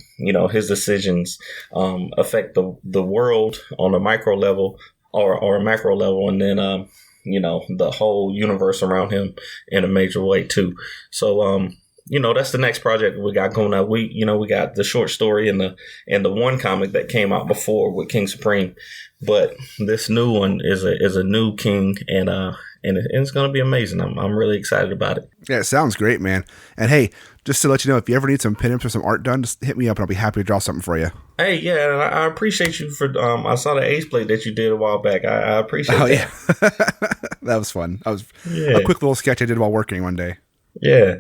his decisions affect the world on a micro level or a macro level, and then the whole universe around him in a major way too. So that's the next project we got going on. We got the short story and the one comic that came out before with King Supreme, but this new one is a new king, and it's going to be amazing. I'm really excited about it. Yeah, it sounds great, man. And hey, just to let you know, if you ever need some pinups or some art done, just hit me up and I'll be happy to draw something for you. Hey, yeah, and I appreciate you for. I saw the Aceblade that you did a while back. I appreciate that. Yeah, that was fun. That was a quick little sketch I did while working one day. Yeah.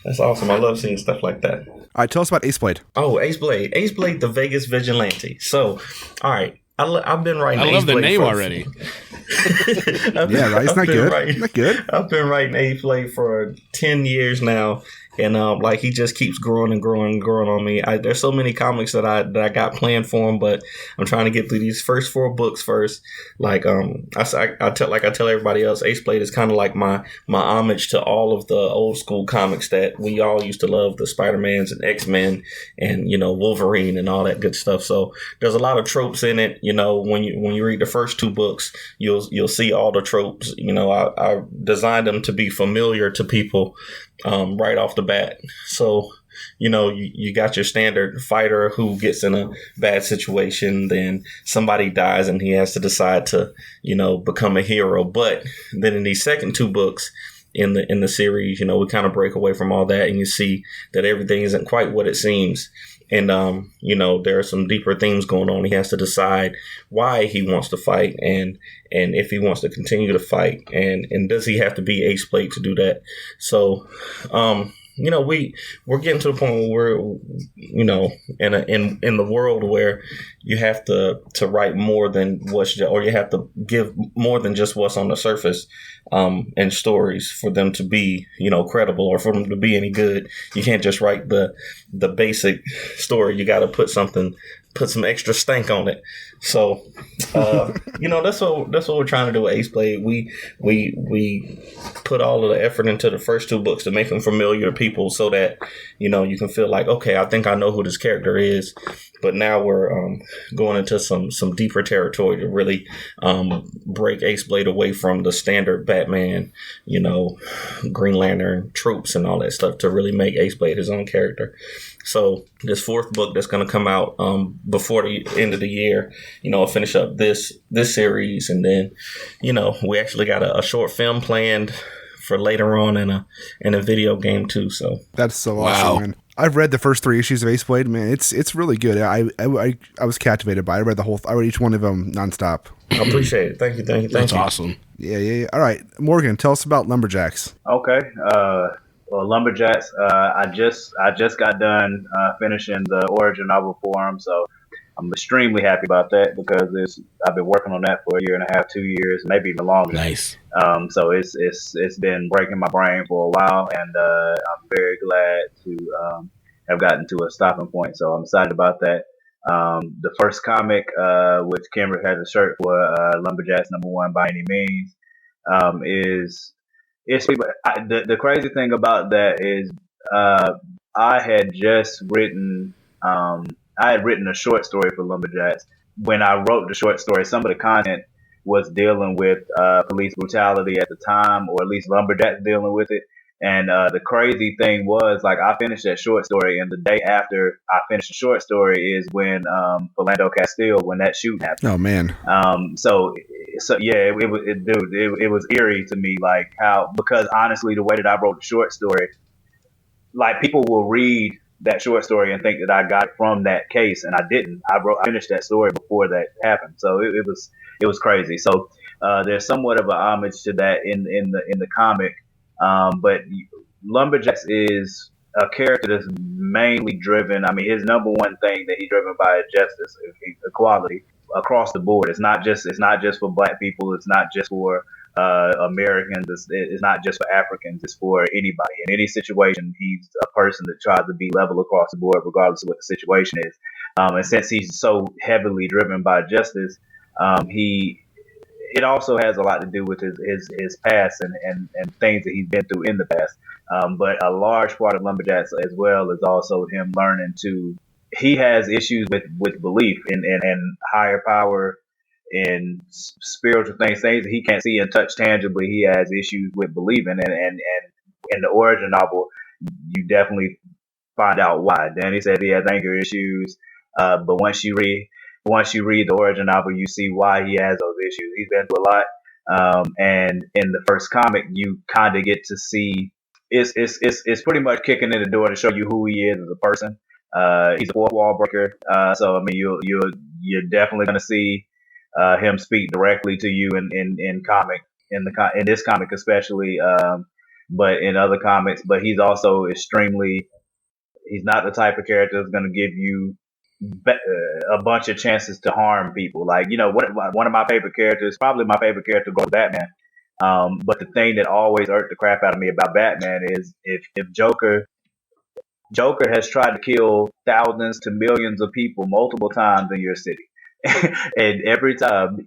That's awesome. I love seeing stuff like that. All right, tell us about Aceblade. Oh, Aceblade, the Vegas Vigilante. So, all right, I've been writing. I love the name already. Yeah, right. It's not good. Not good. I've been writing Aceblade for 10 years now. And he just keeps growing and growing and growing on me. There's so many comics that I got planned for him, but I'm trying to get through these first 4 books first. I tell everybody else, Aceblade is kind of like my homage to all of the old school comics that we all used to love, the Spider-Mans and X-Men and Wolverine and all that good stuff. So there's a lot of tropes in it. When you read the first 2 books, you'll see all the tropes. I designed them to be familiar to people right off the bat. So, you got your standard fighter who gets in a bad situation, then somebody dies and he has to decide to, become a hero. But then in these second 2 books in the series, we kind of break away from all that and you see that everything isn't quite what it seems. And, there are some deeper themes going on. He has to decide why he wants to fight and if he wants to continue to fight and does he have to be Aceblade to do that? So, we're getting to the point where we're, in the world where you have to write more than or you have to give more than just what's on the surface, and stories for them to be, credible or for them to be any good. You can't just write the basic story. You got to put some extra stank on it. So, that's what we're trying to do with Aceblade. We put all of the effort into the first 2 books to make them familiar to people so that, you can feel like, okay, I think I know who this character is. But now we're going into some deeper territory to really break Aceblade away from the standard Batman, Green Lantern tropes and all that stuff to really make Aceblade his own character. So this 4th book that's going to come out before the end of the year, I'll finish up this series, and then, we actually got a short film planned for later on in a video game too. So that's so awesome, man. I've read the first 3 issues of Aceblade, man. It's really good. I was captivated by it. I read each one of them nonstop. I appreciate it. Thank you. That's awesome. Yeah. All right, Morgan, tell us about Lumberjax. Okay. Well, Lumberjacks, I just got done finishing the origin novel for him, so I'm extremely happy about that because I've been working on that for 1.5 years, 2 years, maybe even longer. Nice. So it's been breaking my brain for a while, and I'm very glad to have gotten to a stopping point. So I'm excited about that. The first comic, which Kenric has a shirt for, Lumberjacks #1 by any means, is. The crazy thing about that is I had written a short story for Lumberjacks. When I wrote the short story, some of the content was dealing with police brutality at the time, or at least Lumberjacks dealing with it. And the crazy thing was, I finished that short story, and the day after I finished the short story is when Philando Castile, when that shooting happened. Oh man. So So yeah, it was eerie to me, like how, because honestly, the way that I wrote the short story, like people will read that short story and think that I got it from that case, and I didn't. I finished that story before that happened, so it was crazy. So there's somewhat of a homage to that in the comic, but Lumberjax is a character that's mainly driven. I mean, his number one thing that he's driven by is justice, equality across the board. It's not just for Black people. It's not just for Americans. It's not just for Africans. It's for anybody in any situation. He's a person that tries to be level across the board, regardless of what the situation is. And since he's so heavily driven by justice, he it also has a lot to do with his past and things that he's been through in the past. But a large part of Lumberjacks as well is also him learning to. He has issues with belief in higher power, in spiritual things that he can't see and touch tangibly. He has issues with believing, and in the origin novel, you definitely find out why. Danny said he has anger issues, but once you read the origin novel, you see why he has those issues. He's been through a lot, and in the first comic, you kind of get to see it's pretty much kicking in the door to show you who he is as a person. He's a fourth wall breaker, so I mean you're definitely going to see him speak directly to you in this comic especially, but in other comics. But he's also he's not the type of character that's going to give you a bunch of chances to harm people. Like, one of my favorite characters, probably my favorite character, was Batman. But the thing that always irked the crap out of me about Batman is if Joker has tried to kill thousands to millions of people multiple times in your city. And every time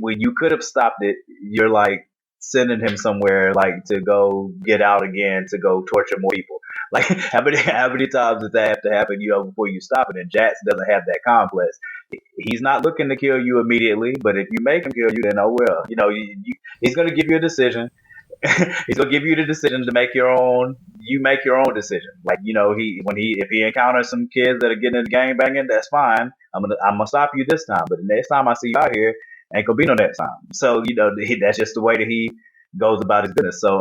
when you could have stopped it, you're like sending him somewhere, like to go get out again, to go torture more people. Like how many times does that have to happen, before you stop it? And Jax doesn't have that complex. He's not looking to kill you immediately, but if you make him kill you, then oh well. He's going to give you a decision. He's gonna give you the decision to make your own. You make your own decision. Like, if he encounters some kids that are getting in the gang banging, that's fine. I'm gonna stop you this time, but the next time I see you out here, ain't gonna be no next time. So that's just the way that he goes about his business. So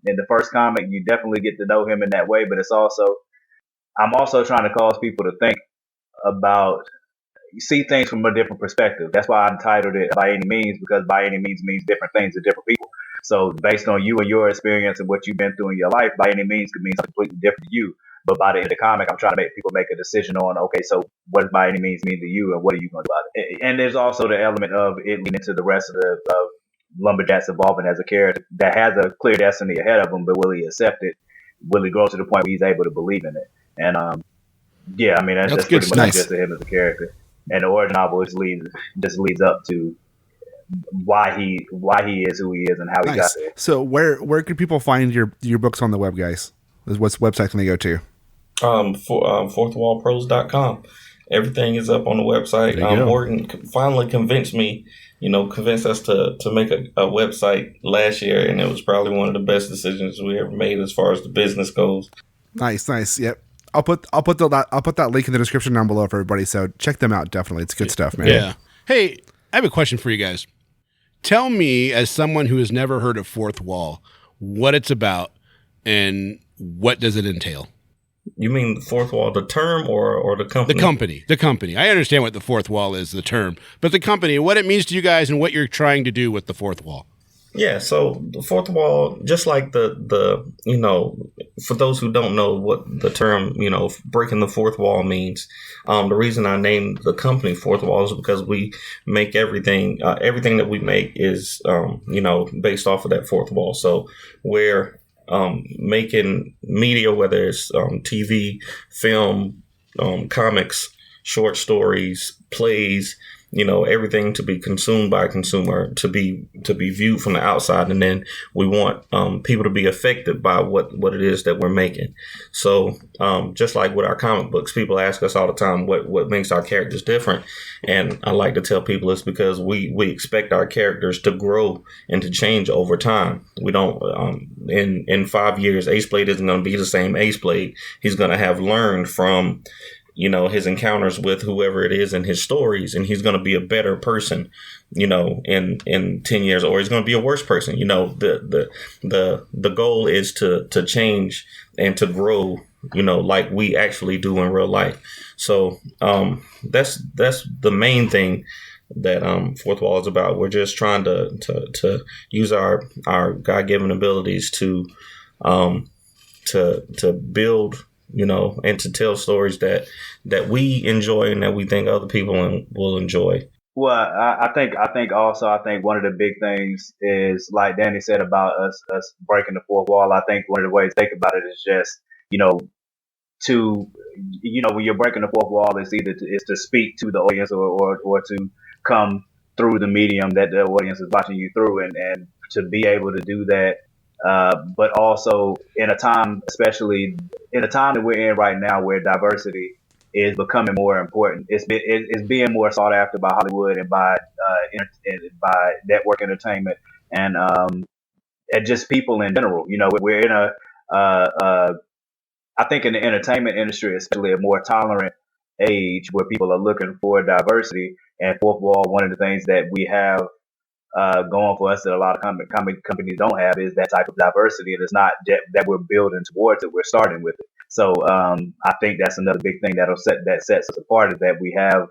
in the first comic, you definitely get to know him in that way. But I'm also trying to cause people to think about, see things from a different perspective. That's why I entitled it By Any Means, because by any means different things to different people. So based on you and your experience and what you've been through in your life, by any means could mean something completely different to you. But by the end of the comic, I'm trying to make people make a decision on, okay, so what does by any means mean to you, and what are you going to do about it? And there's also the element of it leading into the rest of Lumberjax evolving as a character that has a clear destiny ahead of him, but will he accept it? Will he grow to the point where he's able to believe in it? And that's pretty much just him as a character. And the origin novel just leads up to why he is who he is and how he got there. So where could people find your books on the web, guys? What website can they go to? fourthwallpros.com. Everything is up on the website. Morgan finally convinced us to make a website last year, and it was probably one of the best decisions we ever made as far as the business goes. Nice. Yep. I'll put that link in the description down below for everybody. So check them out. Definitely, it's good stuff, man. Yeah. Hey, I have a question for you guys. Tell me, as someone who has never heard of Fourth Wall, what it's about and what does it entail? You mean the fourth wall, the term, or the company? The company. I understand what the fourth wall is, the term, but the company, what it means to you guys and what you're trying to do with the fourth wall. Yeah, so the fourth wall, just like the for those who don't know what the term, breaking the fourth wall means, the reason I named the company Fourth Wall is because we make everything that we make is, based off of that fourth wall. So we're making media, whether it's TV, film, comics, short stories, plays, everything to be consumed by a consumer, to be viewed from the outside. And then we want people to be affected by what it is that we're making. So just like with our comic books, people ask us all the time what makes our characters different. And I like to tell people it's because we expect our characters to grow and to change over time. We don't, in 5 years, Aceblade isn't going to be the same Aceblade. He's going to have learned from his encounters with whoever it is in his stories, and he's going to be a better person, in 10 years, or he's going to be a worse person. The goal is to change and to grow, like we actually do in real life. So that's the main thing that Fourth Wall is about. We're just trying to use our God-given abilities to build, and to tell stories that we enjoy and that we think other people will enjoy. Well, I think one of the big things is, like Danny said about us breaking the fourth wall. I think one of the ways to think about it is just, when you're breaking the fourth wall, it's either to speak to the audience or to come through the medium that the audience is watching you through, and to be able to do that. But also in a time, especially in a time that we're in right now, where diversity is becoming more important. It's being more sought after by Hollywood and by network entertainment and just people in general. We're in I think in the entertainment industry, especially a more tolerant age where people are looking for diversity. And Fourth Wall, one of the things that we have going for us that a lot of companies don't have is that type of diversity, and it's not that we're building towards it. We're starting with it. So I think that's another big thing that sets us apart, is that we have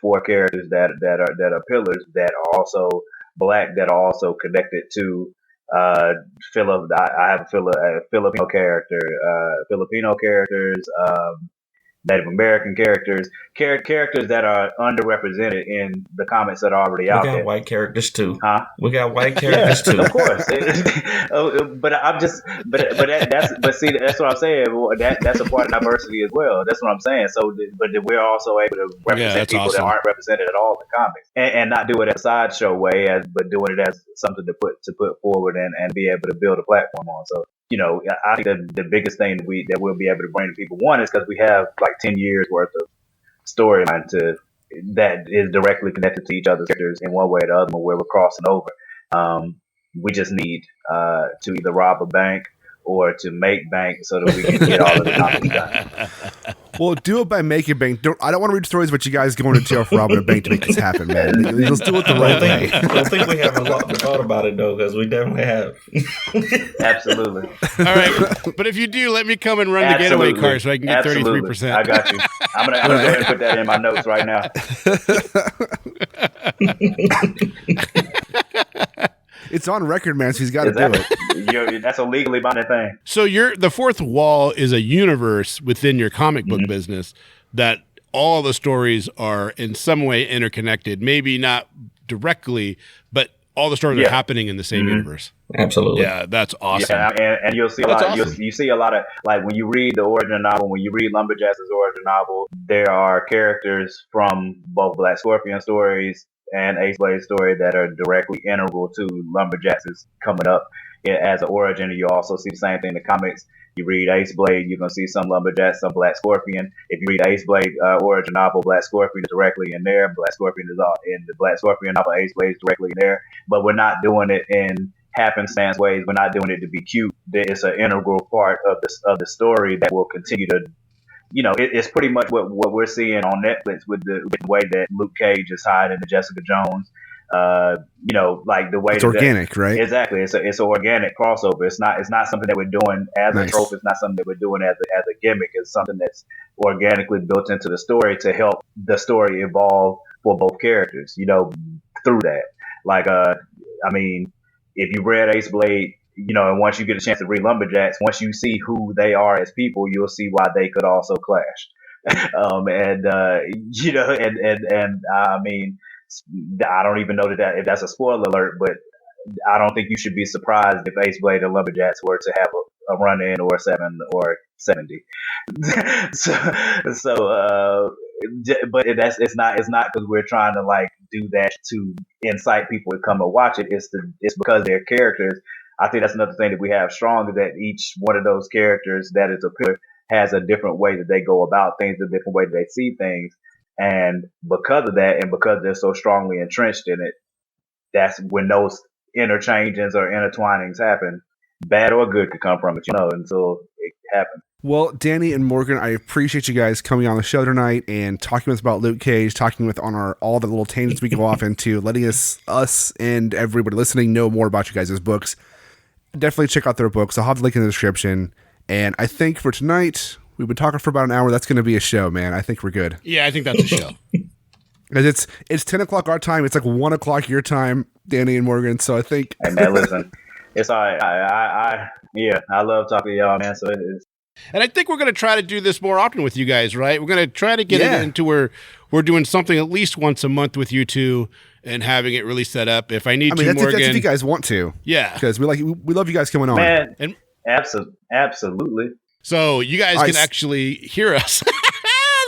4 characters that are pillars, that are also Black, that are also connected to Philip. I have a Filipino character, Filipino characters. Native American characters that are underrepresented in the comics that are already out there. We got white characters too. Huh? We got white characters too. Of course. But see, that's what I'm saying. That's a part of diversity as well. That's what I'm saying. So, but we're also able to represent people that aren't represented at all in comics, and not do it as a sideshow way, but doing it as something to put forward and be able to build a platform on. So, I think the biggest thing that we'll be able to bring to people, one, is because we have like 10 years worth of storyline that is directly connected to each other's characters in one way or the other, where we're crossing over. We just need to either rob a bank or to make bank so that we can get all of the comics done. Well, do it by making bank. I don't want to read stories about you guys going to jail for robbing a bank to make this happen, man. Let's do it the right way. I don't think we have a lot thought about it, though, because we definitely have. Absolutely. All right. But if you do, let me come and run the getaway car so I can get 33%. I got you. I'm gonna go ahead and put that in my notes right now. It's on record, man, so he's got to do it. That's a legally binding thing. So the Fourth Wall is a universe within your comic book business that all the stories are in some way interconnected. Maybe not directly, but all the stories are happening in the same universe. Absolutely. Yeah, that's awesome. Yeah, and you'll see a lot. Awesome. You see a lot of, like, when you read the origin novel, when you read Lumberjax's origin novel, there are characters from both Black Scorpion stories and Aceblade story that are directly integral to Lumberjax's coming up as an origin. You also see the same thing in the comics. You read Aceblade, you're going to see some Lumberjax, some Black Scorpion. If you read Aceblade origin novel, Black Scorpion is directly in there. Black Scorpion is all in the Black Scorpion novel. Aceblade is directly in there. But we're not doing it in happenstance ways. We're not doing it to be cute. It's an integral part of the story that will continue to, it's pretty much what we're seeing on Netflix with the way that Luke Cage is tied into Jessica Jones. Like the way it's organic, right? Exactly. It's an organic crossover. It's not something that we're doing as a trope. It's not something that we're doing as a gimmick. It's something that's organically built into the story to help the story evolve for both characters, through that. Like, if you read Aceblade, and once you get a chance to read Lumberjax, once you see who they are as people, you'll see why they could also clash. I don't even know if that's a spoiler alert, but I don't think you should be surprised if Aceblade and Lumberjax were to have a run-in or 7 or 70. But it's not because we're trying to like do that to incite people to come and watch it. It's because they're characters. I think that's another thing that we have strong, is that each one of those characters that is a pillar has a different way that they go about things, a different way that they see things. And because of that, and because they're so strongly entrenched in it, that's when those interchanges or intertwinings happen. Bad or good could come from it, until it happens. Well, Danny and Morgan, I appreciate you guys coming on the show tonight and talking with us about Luke Cage, talking with on all the little tangents we go off into, letting us and everybody listening know more about you guys' books. Definitely check out their books. I'll have the link in the description. And I think for tonight, we've been talking for about an hour. That's going to be a show, man. I think we're good. Yeah, I think that's a show. Because it's 10 o'clock our time. It's like 1 o'clock your time, Danny and Morgan. So I think... Hey, man, listen. It's all right. I love talking to y'all, man. So it is. And I think we're going to try to do this more often with you guys, right? We're going to try to get it into where we're doing something at least once a month with you two and having it really set up. If I need to, Morgan. That's if you guys want to. Yeah. Because we love you guys coming on. Man, and, absolutely. So you guys can actually hear us.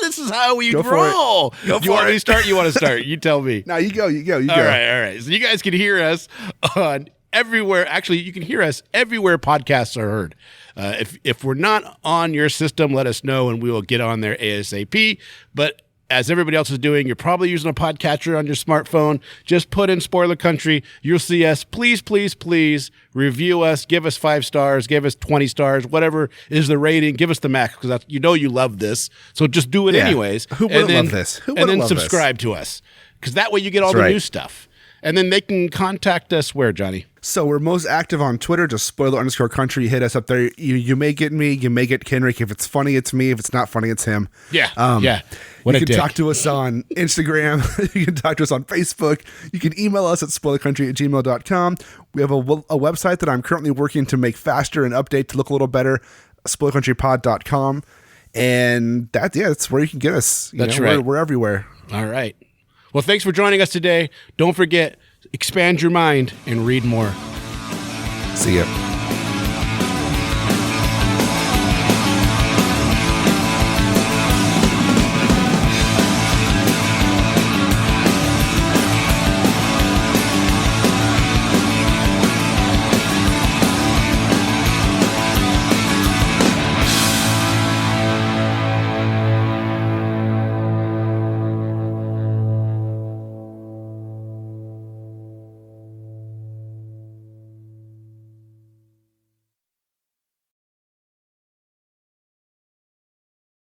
This is how we roll. You want me to start? You want to start? You tell me. No, you go. All right. So you guys can hear us on everywhere. Actually, you can hear us everywhere podcasts are heard. If we're not on your system, let us know and we will get on there ASAP. But as everybody else is doing, you're probably using a podcatcher on your smartphone. Just put in Spoiler Country. You'll see us. Please, please, please review us. Give us 5 stars. Give us 20 stars. Whatever is the rating. Give us the max because you love this. So just do it anyways. Who wouldn't love this? And then subscribe to us because that way you get all the new stuff. And then they can contact us where, Johnny? So we're most active on Twitter, just spoiler_country. Hit us up there. You may get me, you may get Kenric. If it's funny, it's me. If it's not funny, it's him. Yeah. You can talk to us on Instagram. You can talk to us on Facebook. You can email us at spoilercountry@gmail.com. We have a website that I'm currently working to make faster and update to look a little better, spoilercountrypod.com. And that's where you can get us. That's right. We're everywhere. All right. Well, thanks for joining us today. Don't forget, expand your mind and read more. See ya.